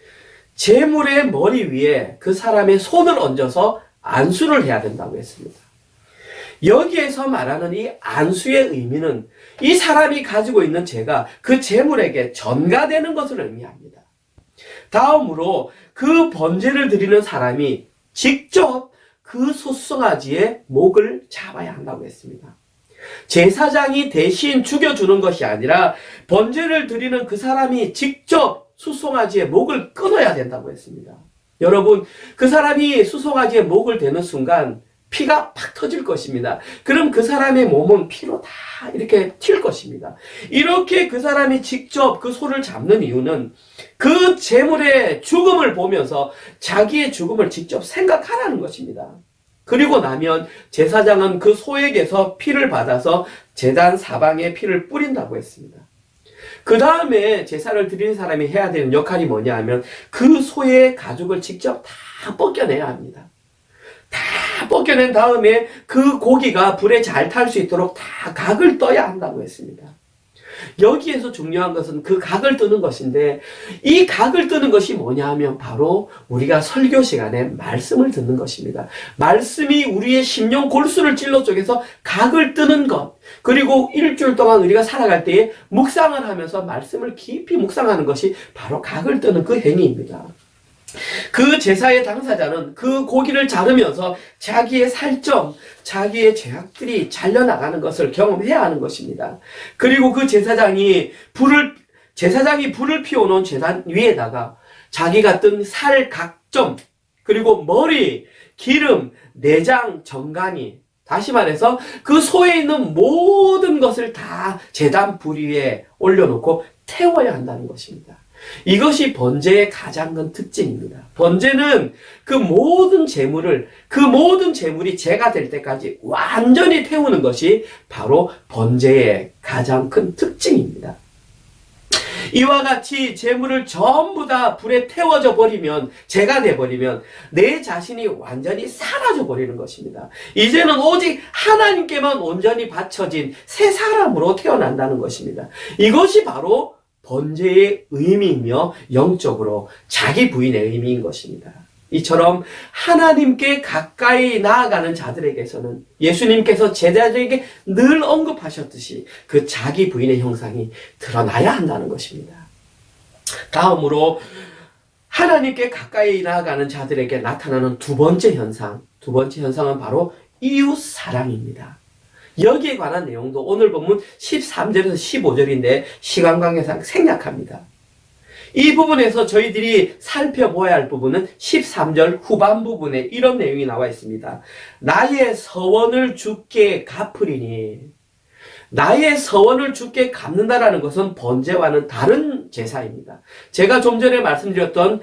제물의 머리 위에 그 사람의 손을 얹어서 안수를 해야 된다고 했습니다. 여기에서 말하는 이 안수의 의미는 이 사람이 가지고 있는 죄가 그 제물에게 전가되는 것을 의미합니다. 다음으로 그 번제를 드리는 사람이 직접 그 소송아지의 목을 잡아야 한다고 했습니다. 제사장이 대신 죽여주는 것이 아니라 번제를 드리는 그 사람이 직접 수송아지의 목을 끊어야 된다고 했습니다. 여러분, 그 사람이 수송아지의 목을 대는 순간 피가 팍 터질 것입니다. 그럼 그 사람의 몸은 피로 다 이렇게 튈 것입니다. 이렇게 그 사람이 직접 그 소를 잡는 이유는 그 제물의 죽음을 보면서 자기의 죽음을 직접 생각하라는 것입니다. 그리고 나면 제사장은 그 소에게서 피를 받아서 제단 사방에 피를 뿌린다고 했습니다. 그 다음에 제사를 드리는 사람이 해야 되는 역할이 뭐냐 하면 그 소의 가죽을 직접 다 벗겨내야 합니다. 다 벗겨낸 다음에 그 고기가 불에 잘 탈 수 있도록 다 각을 떠야 한다고 했습니다. 여기에서 중요한 것은 그 각을 뜨는 것인데 이 각을 뜨는 것이 뭐냐 하면 바로 우리가 설교 시간에 말씀을 듣는 것입니다. 말씀이 우리의 심령 골수를 찔러 쪼개서 각을 뜨는 것, 그리고 일주일 동안 우리가 살아갈 때에 묵상을 하면서 말씀을 깊이 묵상하는 것이 바로 각을 뜨는 그 행위입니다. 그 제사의 당사자는 그 고기를 자르면서 자기의 살점, 자기의 죄악들이 잘려나가는 것을 경험해야 하는 것입니다. 그리고 그 제사장이 불을 피워놓은 제단 위에다가 자기가 뜬 살 각점, 그리고 머리, 기름, 내장, 정간이, 다시 말해서 그 소에 있는 모든 것을 다 제단 불 위에 올려놓고 태워야 한다는 것입니다. 이것이 번제의 가장 큰 특징입니다. 번제는 그 모든 재물이 제가 될 때까지 완전히 태우는 것이 바로 번제의 가장 큰 특징입니다. 이와 같이 재물을 전부 다 불에 태워져 버리면, 제가 돼버리면 내 자신이 완전히 사라져 버리는 것입니다. 이제는 오직 하나님께만 온전히 바쳐진 새 사람으로 태어난다는 것입니다. 이것이 바로 번제의 의미이며 영적으로 자기 부인의 의미인 것입니다. 이처럼 하나님께 가까이 나아가는 자들에게서는 예수님께서 제자들에게 늘 언급하셨듯이 그 자기 부인의 형상이 드러나야 한다는 것입니다. 다음으로 하나님께 가까이 나아가는 자들에게 나타나는 두 번째 현상은 바로 이웃 사랑입니다. 여기에 관한 내용도 오늘 본문 13절에서 15절인데 시간 관계상 생략합니다. 이 부분에서 저희들이 살펴보아야 할 부분은 13절 후반 부분에 이런 내용이 나와 있습니다. 나의 서원을 주께 갚으리니, 나의 서원을 주께 갚는다라는 것은 번제와는 다른 제사입니다. 제가 좀 전에 말씀드렸던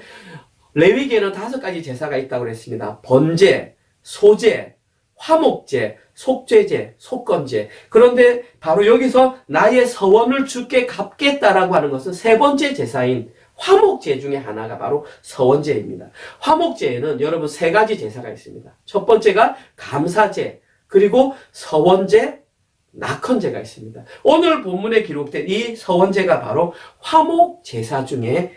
레위기에는 5가지 제사가 있다고 그랬습니다. 번제, 소제, 화목제, 속죄제, 속건제. 그런데 바로 여기서 나의 서원을 주께 갚겠다라고 하는 것은 세 번째 제사인 화목제 중에 하나가 바로 서원제입니다. 화목제에는 여러분 3가지 제사가 있습니다. 첫 번째가 감사제, 그리고 서원제, 낙헌제가 있습니다. 오늘 본문에 기록된 이 서원제가 바로 화목제사 중에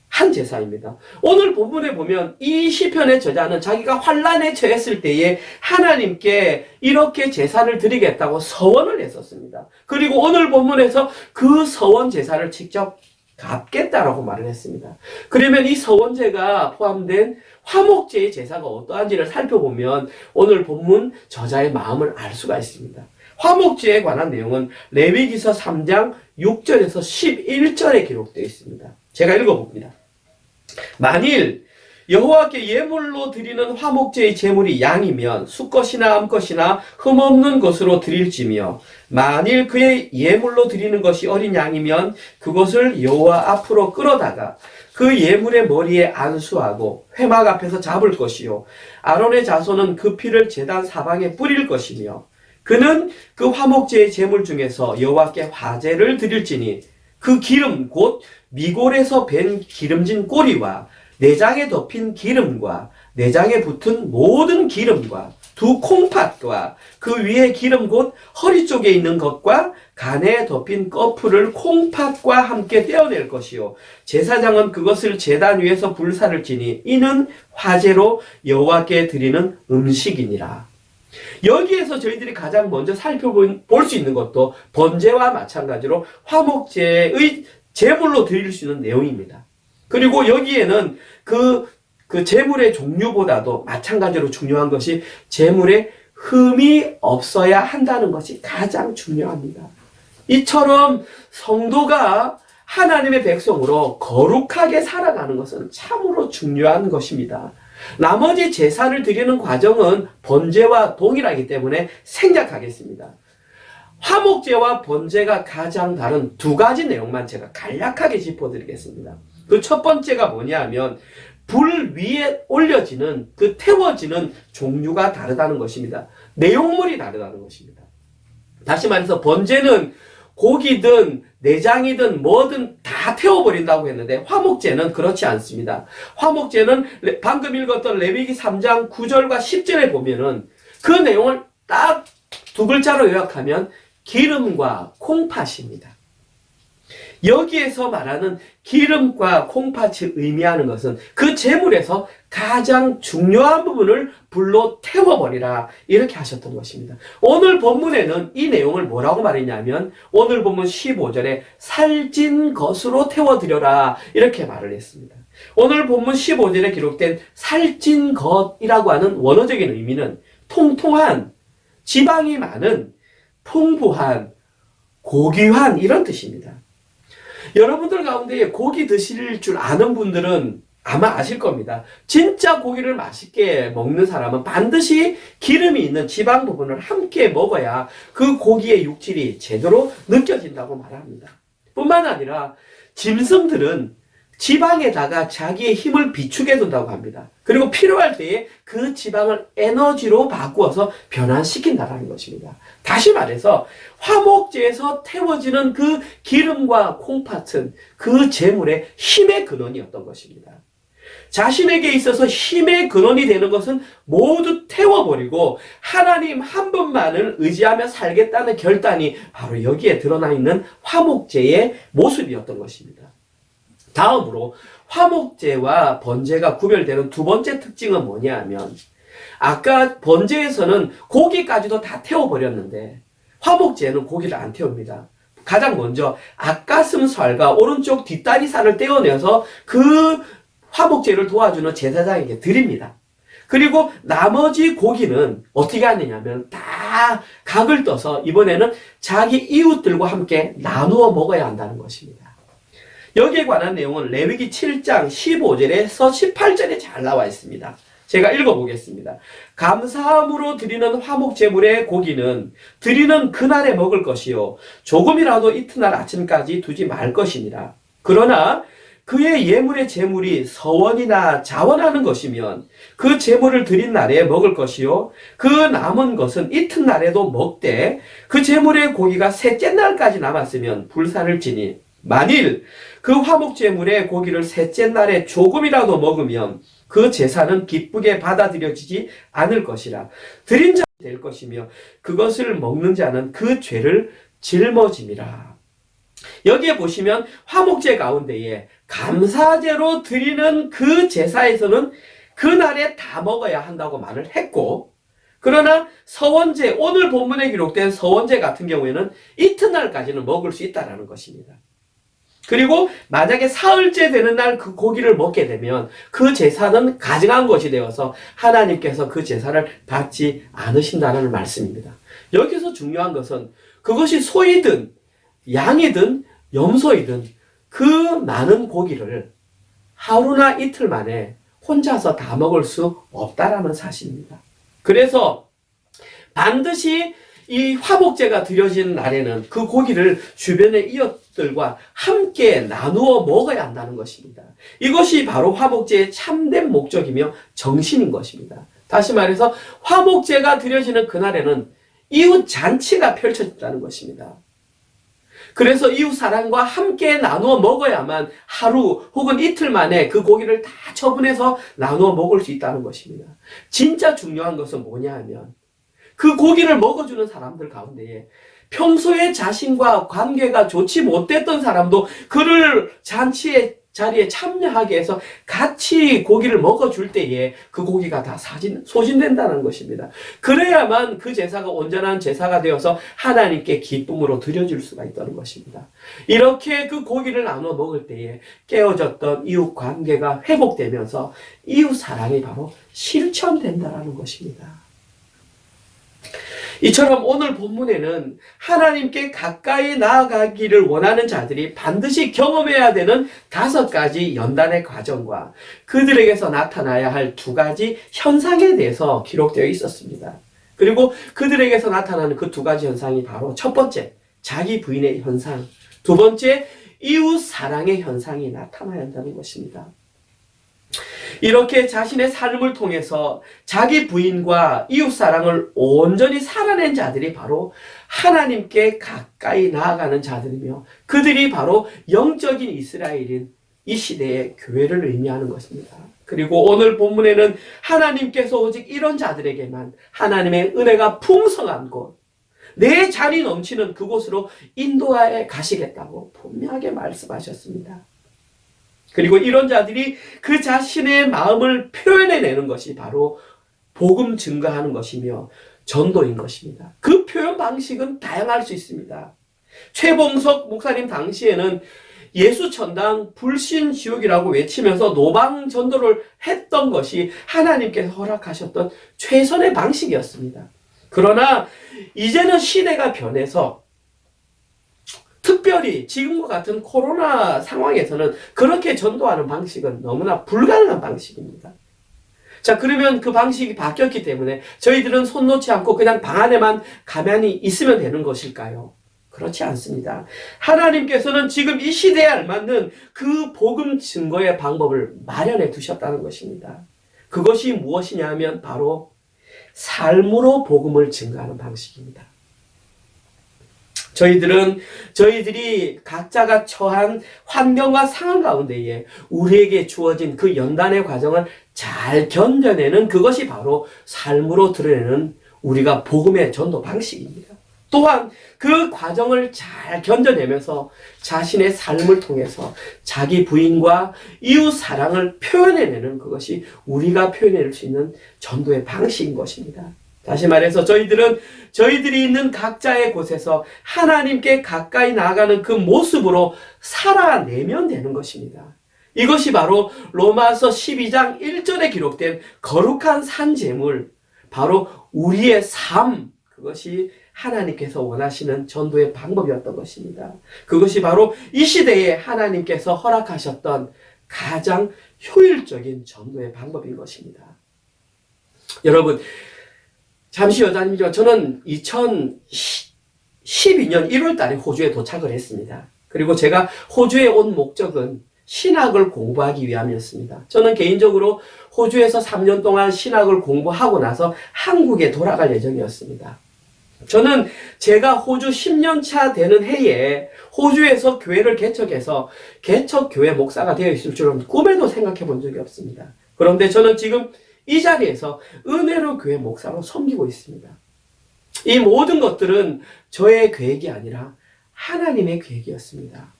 한 제사입니다. 오늘 본문에 보면 이 시편의 저자는 자기가 환난에 처했을 때에 하나님께 이렇게 제사를 드리겠다고 서원을 했었습니다. 그리고 오늘 본문에서 그 서원 제사를 직접 갚겠다라고 말을 했습니다. 그러면 이 서원제가 포함된 화목제의 제사가 어떠한지를 살펴보면 오늘 본문 저자의 마음을 알 수가 있습니다. 화목제에 관한 내용은 레위기서 3장 6절에서 11절에 기록되어 있습니다. 제가 읽어봅니다. 만일 여호와께 예물로 드리는 화목제의 제물이 양이면 수것이나 암것이나 흠없는 것으로 드릴지며 만일 그의 예물로 드리는 것이 어린 양이면 그것을 여호와 앞으로 끌어다가 그 예물의 머리에 안수하고 회막 앞에서 잡을 것이요 아론의 자손은 그 피를 제단 사방에 뿌릴 것이며 그는 그 화목제의 제물 중에서 여호와께 화제를 드릴지니 그 기름 곧 미골에서 벤 기름진 꼬리와 내장에 덮인 기름과 내장에 붙은 모든 기름과 두 콩팥과 그 위에 기름 곧 허리 쪽에 있는 것과 간에 덮인 꺼풀을 콩팥과 함께 떼어낼 것이요 제사장은 그것을 제단 위에서 불사를 지니 이는 화제로 여호와께 드리는 음식이니라. 여기에서 저희들이 가장 먼저 살펴볼 수 있는 것도 번제와 마찬가지로 화목제의 제물로 드릴 수 있는 내용입니다. 그리고 여기에는 그 제물의 종류보다도 마찬가지로 중요한 것이 제물에 흠이 없어야 한다는 것이 가장 중요합니다. 이처럼 성도가 하나님의 백성으로 거룩하게 살아가는 것은 참으로 중요한 것입니다. 나머지 제사를 드리는 과정은 번제와 동일하기 때문에 생략하겠습니다. 화목제와 번제가 가장 다른 2가지 내용만 제가 간략하게 짚어드리겠습니다. 그 첫 번째가 뭐냐 하면 불 위에 올려지는 그 태워지는 종류가 다르다는 것입니다. 내용물이 다르다는 것입니다. 다시 말해서 번제는 고기든 내장이든 뭐든 다 태워버린다고 했는데 화목제는 그렇지 않습니다. 화목제는 방금 읽었던 레위기 3장 9절과 10절에 보면은 그 내용을 딱 2글자로 요약하면 기름과 콩팥입니다. 여기에서 말하는 기름과 콩팥이 의미하는 것은 그 제물에서 가장 중요한 부분을 불로 태워버리라 이렇게 하셨던 것입니다. 오늘 본문에는 이 내용을 뭐라고 말했냐면 오늘 본문 15절에 살찐 것으로 태워드려라 이렇게 말을 했습니다. 오늘 본문 15절에 기록된 살찐 것이라고 하는 원어적인 의미는 통통한, 지방이 많은, 풍부한, 고귀한 이런 뜻입니다. 여러분들 가운데 고기 드실 줄 아는 분들은 아마 아실 겁니다. 진짜 고기를 맛있게 먹는 사람은 반드시 기름이 있는 지방 부분을 함께 먹어야 그 고기의 육질이 제대로 느껴진다고 말합니다. 뿐만 아니라 짐승들은 지방에다가 자기의 힘을 비축해 둔다고 합니다. 그리고 필요할 때에 그 지방을 에너지로 바꾸어서 변환시킨다는 것입니다. 다시 말해서 화목제에서 태워지는 그 기름과 콩팥은 그 제물의 힘의 근원이었던 것입니다. 자신에게 있어서 힘의 근원이 되는 것은 모두 태워버리고 하나님 한 분만을 의지하며 살겠다는 결단이 바로 여기에 드러나 있는 화목제의 모습이었던 것입니다. 다음으로 화목제와 번제가 구별되는 두 번째 특징은 뭐냐 하면, 아까 번제에서는 고기까지도 다 태워버렸는데 화목제는 고기를 안 태웁니다. 가장 먼저 앞가슴살과 오른쪽 뒷다리살을 떼어내서 그 화목제를 도와주는 제사장에게 드립니다. 그리고 나머지 고기는 어떻게 하느냐면 다 각을 떠서 이번에는 자기 이웃들과 함께 나누어 먹어야 한다는 것입니다. 여기에 관한 내용은 레위기 7장 15절에서 18절에 잘 나와 있습니다. 제가 읽어보겠습니다. 감사함으로 드리는 화목제물의 고기는 드리는 그날에 먹을 것이요 조금이라도 이튿날 아침까지 두지 말 것이니라. 그러나 그의 예물의 제물이 서원이나 자원하는 것이면 그 제물을 드린 날에 먹을 것이요 그 남은 것은 이튿날에도 먹되 그 제물의 고기가 셋째 날까지 남았으면 불사를 지니 만일 그 화목제물의 고기를 셋째 날에 조금이라도 먹으면 그 제사는 기쁘게 받아들여지지 않을 것이라. 드린 자가 될 것이며 그것을 먹는 자는 그 죄를 짊어짐이라. 여기에 보시면 화목제 가운데에 감사제로 드리는 그 제사에서는 그날에 다 먹어야 한다고 말을 했고, 그러나 서원제, 오늘 본문에 기록된 서원제 같은 경우에는 이튿날까지는 먹을 수 있다는 것입니다. 그리고 만약에 사흘째 되는 날 그 고기를 먹게 되면 그 제사는 가증한 것이 되어서 하나님께서 그 제사를 받지 않으신다는 말씀입니다. 여기서 중요한 것은 그것이 소이든 양이든 염소이든 그 많은 고기를 하루나 이틀 만에 혼자서 다 먹을 수 없다라는 사실입니다. 그래서 반드시 이 화목제가 드려진 날에는 그 고기를 주변의 이웃들과 함께 나누어 먹어야 한다는 것입니다. 이것이 바로 화목제의 참된 목적이며 정신인 것입니다. 다시 말해서 화목제가 드려지는 그날에는 이웃 잔치가 펼쳐진다는 것입니다. 그래서 이웃 사랑과 함께 나누어 먹어야만 하루 혹은 이틀 만에 그 고기를 다 처분해서 나누어 먹을 수 있다는 것입니다. 진짜 중요한 것은 뭐냐 하면 그 고기를 먹어주는 사람들 가운데에 평소에 자신과 관계가 좋지 못했던 사람도 그를 잔치의 자리에 참여하게 해서 같이 고기를 먹어줄 때에 그 고기가 다 소진된다는 것입니다. 그래야만 그 제사가 온전한 제사가 되어서 하나님께 기쁨으로 드려질 수가 있다는 것입니다. 이렇게 그 고기를 나눠 먹을 때에 깨어졌던 이웃 관계가 회복되면서 이웃 사랑이 바로 실천된다는 것입니다. 이처럼 오늘 본문에는 하나님께 가까이 나아가기를 원하는 자들이 반드시 경험해야 되는 5가지 연단의 과정과 그들에게서 나타나야 할 2가지 현상에 대해서 기록되어 있었습니다. 그리고 그들에게서 나타나는 그 2가지 현상이 바로 첫 번째, 자기 부인의 현상, 두 번째, 이웃 사랑의 현상이 나타나야 한다는 것입니다. 이렇게 자신의 삶을 통해서 자기 부인과 이웃 사랑을 온전히 살아낸 자들이 바로 하나님께 가까이 나아가는 자들이며 그들이 바로 영적인 이스라엘인 이 시대의 교회를 의미하는 것입니다. 그리고 오늘 본문에는 하나님께서 오직 이런 자들에게만 하나님의 은혜가 풍성한 곳, 내 잔이 넘치는 그곳으로 인도하여 가시겠다고 분명하게 말씀하셨습니다. 그리고 이런 자들이 그 자신의 마음을 표현해내는 것이 바로 복음 증거하는 것이며 전도인 것입니다. 그 표현 방식은 다양할 수 있습니다. 최봉석 목사님 당시에는 예수 천당 불신 지옥이라고 외치면서 노방 전도를 했던 것이 하나님께서 허락하셨던 최선의 방식이었습니다. 그러나 이제는 시대가 변해서 특별히 지금과 같은 코로나 상황에서는 그렇게 전도하는 방식은 너무나 불가능한 방식입니다. 자, 그러면 그 방식이 바뀌었기 때문에 저희들은 손 놓지 않고 그냥 방 안에만 가만히 있으면 되는 것일까요? 그렇지 않습니다. 하나님께서는 지금 이 시대에 알맞는 그 복음 증거의 방법을 마련해 두셨다는 것입니다. 그것이 무엇이냐 하면 바로 삶으로 복음을 증거하는 방식입니다. 저희들이 각자가 처한 환경과 상황 가운데에 우리에게 주어진 그 연단의 과정을 잘 견뎌내는 그것이 바로 삶으로 드러내는 우리가 복음의 전도 방식입니다. 또한 그 과정을 잘 견뎌내면서 자신의 삶을 통해서 자기 부인과 이웃 사랑을 표현해내는 그것이 우리가 표현해낼 수 있는 전도의 방식인 것입니다. 다시 말해서 저희들이 있는 각자의 곳에서 하나님께 가까이 나아가는 그 모습으로 살아내면 되는 것입니다. 이것이 바로 로마서 12장 1절에 기록된 거룩한 산제물, 바로 우리의 삶, 그것이 하나님께서 원하시는 전도의 방법이었던 것입니다. 그것이 바로 이 시대에 하나님께서 허락하셨던 가장 효율적인 전도의 방법인 것입니다. 여러분, 잠시 여담이지만 저는 2012년 1월 달에 호주에 도착을 했습니다. 그리고 제가 호주에 온 목적은 신학을 공부하기 위함이었습니다. 저는 개인적으로 호주에서 3년 동안 신학을 공부하고 나서 한국에 돌아갈 예정이었습니다. 저는 제가 호주 10년 차 되는 해에 호주에서 교회를 개척해서 개척교회 목사가 되어 있을 줄은 꿈에도 생각해 본 적이 없습니다. 그런데 저는 지금 이 자리에서 은혜로 교회 목사로 섬기고 있습니다. 이 모든 것들은 저의 계획이 아니라 하나님의 계획이었습니다.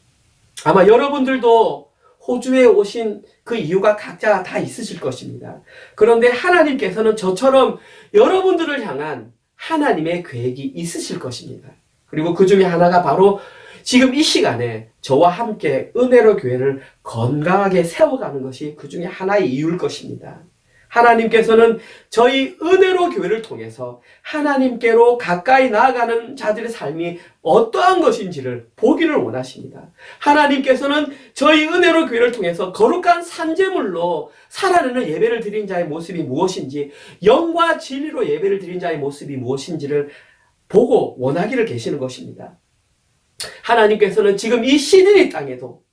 아마 여러분들도 호주에 오신 그 이유가 각자 다 있으실 것입니다. 그런데 하나님께서는 저처럼 여러분들을 향한 하나님의 계획이 있으실 것입니다. 그리고 그 중에 하나가 바로 지금 이 시간에 저와 함께 은혜로 교회를 건강하게 세워가는 것이 그 중에 하나의 이유일 것입니다. 하나님께서는 저희 은혜로 교회를 통해서 하나님께로 가까이 나아가는 자들의 삶이 어떠한 것인지를 보기를 원하십니다. 하나님께서는 저희 은혜로 교회를 통해서 거룩한 산제물로 살아내는 예배를 드린 자의 모습이 무엇인지, 영과 진리로 예배를 드린 자의 모습이 무엇인지를 보고 원하기를 계시는 것입니다. 하나님께서는 지금 이 시드니 땅에도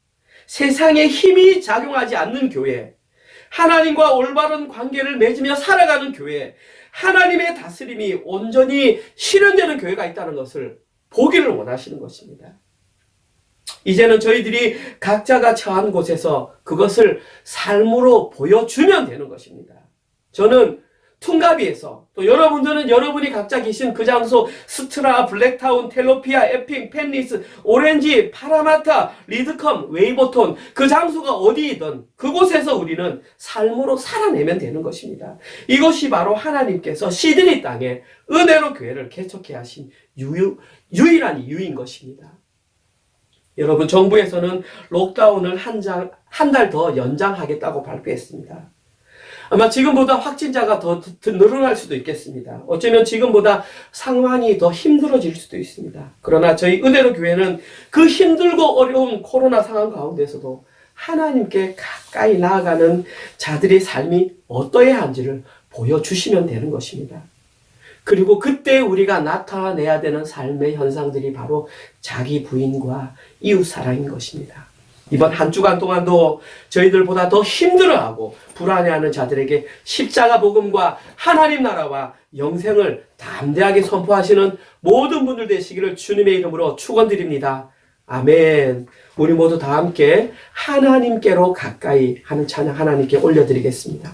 세상에 힘이 작용하지 않는 교회, 하나님과 올바른 관계를 맺으며 살아가는 교회, 하나님의 다스림이 온전히 실현되는 교회가 있다는 것을 보기를 원하시는 것입니다. 이제는 저희들이 각자가 처한 곳에서 그것을 삶으로 보여주면 되는 것입니다. 저는 퉁가비에서, 또 여러분들은 여러분이 각자 계신 그 장소, 스트라, 블랙타운, 텔로피아, 에핑, 펜리스, 오렌지, 파라마타, 리드컴, 웨이버톤, 그 장소가 어디이든 그곳에서 우리는 삶으로 살아내면 되는 것입니다. 이것이 바로 하나님께서 시드니 땅에 은혜로 교회를 개척해 하신 유일한 이유인 것입니다. 여러분, 정부에서는 록다운을 한 달 더 연장하겠다고 발표했습니다. 아마 지금보다 확진자가 더 늘어날 수도 있겠습니다. 어쩌면 지금보다 상황이 더 힘들어질 수도 있습니다. 그러나 저희 은혜로 교회는 그 힘들고 어려운 코로나 상황 가운데서도 하나님께 가까이 나아가는 자들의 삶이 어떠해야 한지를 보여주시면 되는 것입니다. 그리고 그때 우리가 나타내야 되는 삶의 현상들이 바로 자기 부인과 이웃 사랑인 것입니다. 이번 한 주간 동안도 저희들보다 더 힘들어하고 불안해하는 자들에게 십자가 복음과 하나님 나라와 영생을 담대하게 선포하시는 모든 분들 되시기를 주님의 이름으로 축원드립니다. 아멘. 우리 모두 다 함께 하나님께로 가까이 하는 찬양 하나님께 올려드리겠습니다.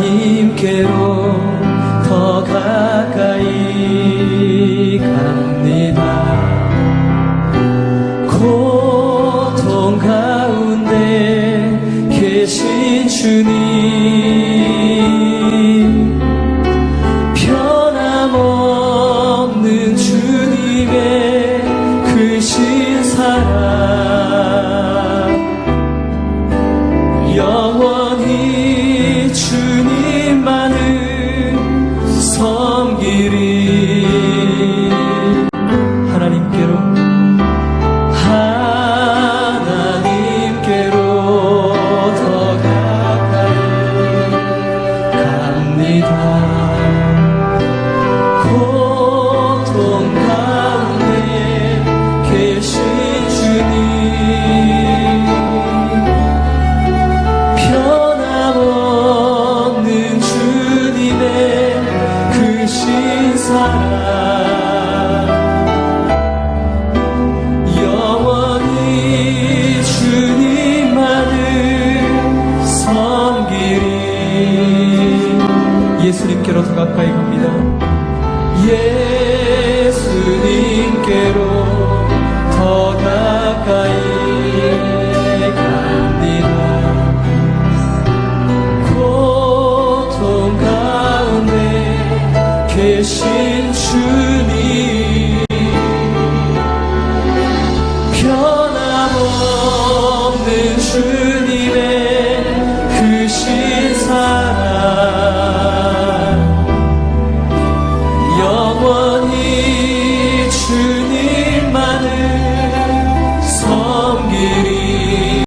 하나님께로 더 가까이 갑니다. 고통 가운데 계신 주님, 변함없는 주님의 크신 사랑, 영원히 주님만을 섬기리. 하나님께로 더 가까이 예수님께로 더 가까이 갑니다. 예수님께로 더 가까이 갑니다. 고통 가운데 계신 주님, 변함없는 주님의 크신 사랑, 영원히 주님만을 섬기리.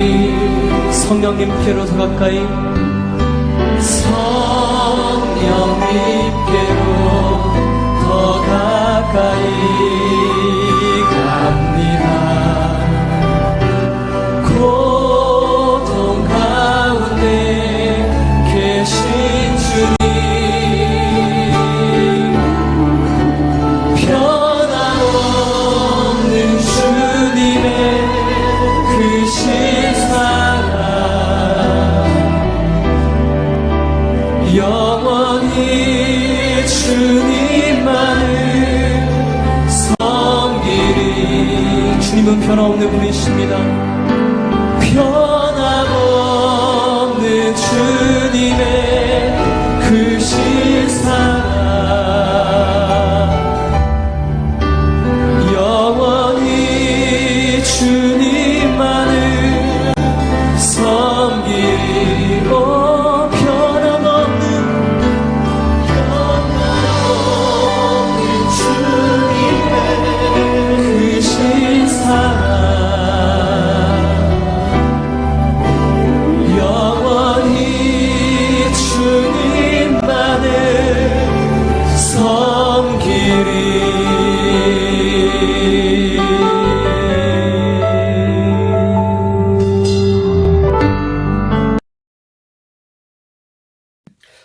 성령님께로 더 가까이, 성령님께로 더 가까이 갑니다. 고통 가운데 계신 주님, 변함없는 주님의 크신 사랑, 영원히 주님만을 섬기리. 주님은 변함없는 분이십니다. 변함없는 주님의 크신 사랑, 영원히 주님만을 섬기리. 오, 변함없는 주님의 크신 사랑, 영원히 주님만을 섬기리.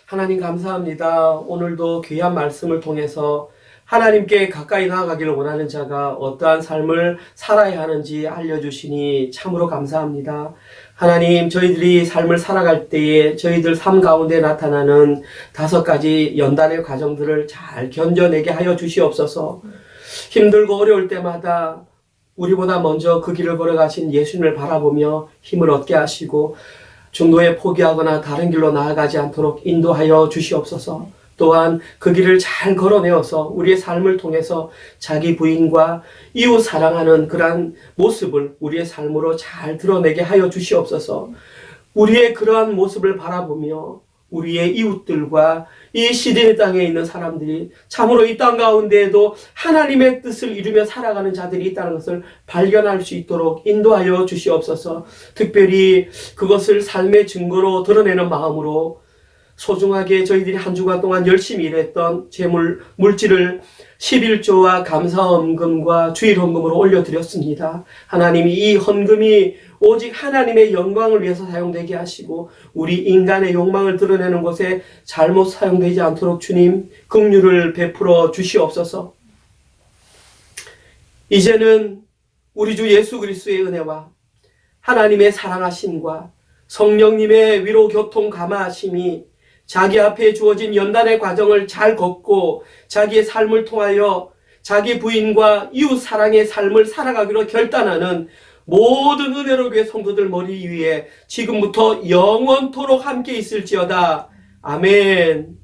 하나님 감사합니다. 오늘도 귀한 말씀을 통해서 하나님께 가까이 나아가기를 원하는 자가 어떠한 삶을 살아야 하는지 알려주시니 참으로 감사합니다. 하나님, 저희들이 삶을 살아갈 때에 저희들 삶 가운데 나타나는 5가지 연단의 과정들을 잘 견뎌내게 하여 주시옵소서. 힘들고 어려울 때마다 우리보다 먼저 그 길을 걸어가신 예수님을 바라보며 힘을 얻게 하시고 중도에 포기하거나 다른 길로 나아가지 않도록 인도하여 주시옵소서. 또한 그 길을 잘 걸어내어서 우리의 삶을 통해서 자기 부인과 이웃 사랑하는 그러한 모습을 우리의 삶으로 잘 드러내게 하여 주시옵소서. 우리의 그러한 모습을 바라보며 우리의 이웃들과 이 시드니 땅에 있는 사람들이 참으로 이 땅 가운데에도 하나님의 뜻을 이루며 살아가는 자들이 있다는 것을 발견할 수 있도록 인도하여 주시옵소서. 특별히 그것을 삶의 증거로 드러내는 마음으로 소중하게 저희들이 한 주간 동안 열심히 일했던 물질을 11조와 감사헌금과 주일헌금으로 올려드렸습니다. 하나님이 이 헌금이 오직 하나님의 영광을 위해서 사용되게 하시고 우리 인간의 욕망을 드러내는 곳에 잘못 사용되지 않도록 주님 긍휼을 베풀어 주시옵소서. 이제는 우리 주 예수 그리스도의 은혜와 하나님의 사랑하심과 성령님의 위로 교통 감화하심이 자기 앞에 주어진 연단의 과정을 잘 걷고 자기의 삶을 통하여 자기 부인과 이웃 사랑의 삶을 살아가기로 결단하는 모든 은혜로 교회 성도들 머리 위에 지금부터 영원토록 함께 있을지어다. 아멘.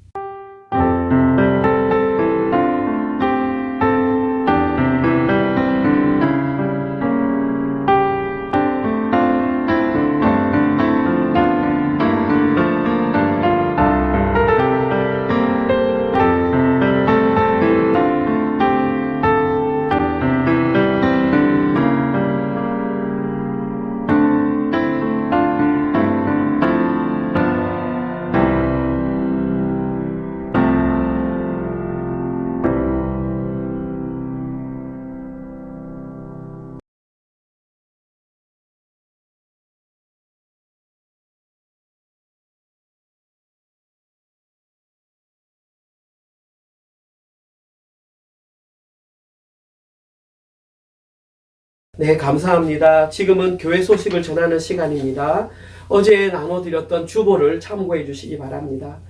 네, 감사합니다. 지금은 교회 소식을 전하는 시간입니다. 어제 나눠드렸던 주보를 참고해 주시기 바랍니다.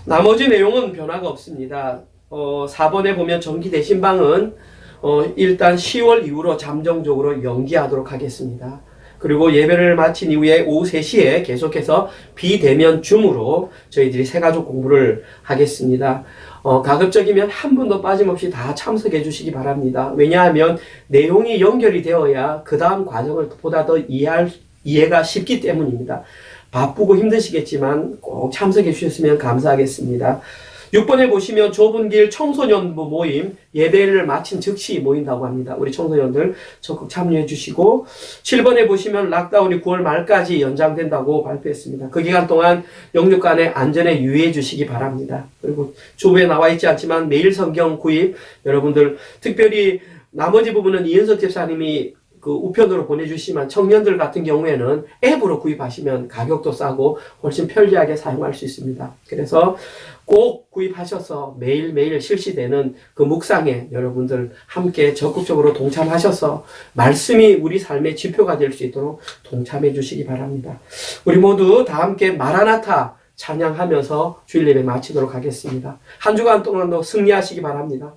나머지 내용은 변화가 없습니다. 4번에 보면 정기 대신방은 일단 10월 이후로 잠정적으로 연기하도록 하겠습니다. 그리고 예배를 마친 이후에 오후 3시에 계속해서 비대면 줌으로 저희들이 새가족 공부를 하겠습니다. 가급적이면 한 분도 빠짐없이 다 참석해 주시기 바랍니다. 왜냐하면 내용이 연결이 되어야 그 다음 과정을 보다 더 이해가 쉽기 때문입니다. 바쁘고 힘드시겠지만 꼭 참석해 주셨으면 감사하겠습니다. 6번에 보시면 좁은 길 청소년부 모임, 예배를 마친 즉시 모인다고 합니다. 우리 청소년들 적극 참여해 주시고, 7번에 보시면 락다운이 9월 말까지 연장된다고 발표했습니다. 그 기간 동안 영육 간의 안전에 유의해 주시기 바랍니다. 그리고 주부에 나와 있지 않지만 매일 성경 구입, 여러분들 특별히 나머지 부분은 이은석 집사님이 그 우편으로 보내주시면 청년들 같은 경우에는 앱으로 구입하시면 가격도 싸고 훨씬 편리하게 사용할 수 있습니다. 그래서 꼭 구입하셔서 매일매일 실시되는 그 묵상에 여러분들 함께 적극적으로 동참하셔서 말씀이 우리 삶의 지표가 될 수 있도록 동참해 주시기 바랍니다. 우리 모두 다 함께 마라나타 찬양하면서 주일 예배 마치도록 하겠습니다. 한 주간 동안도 승리하시기 바랍니다.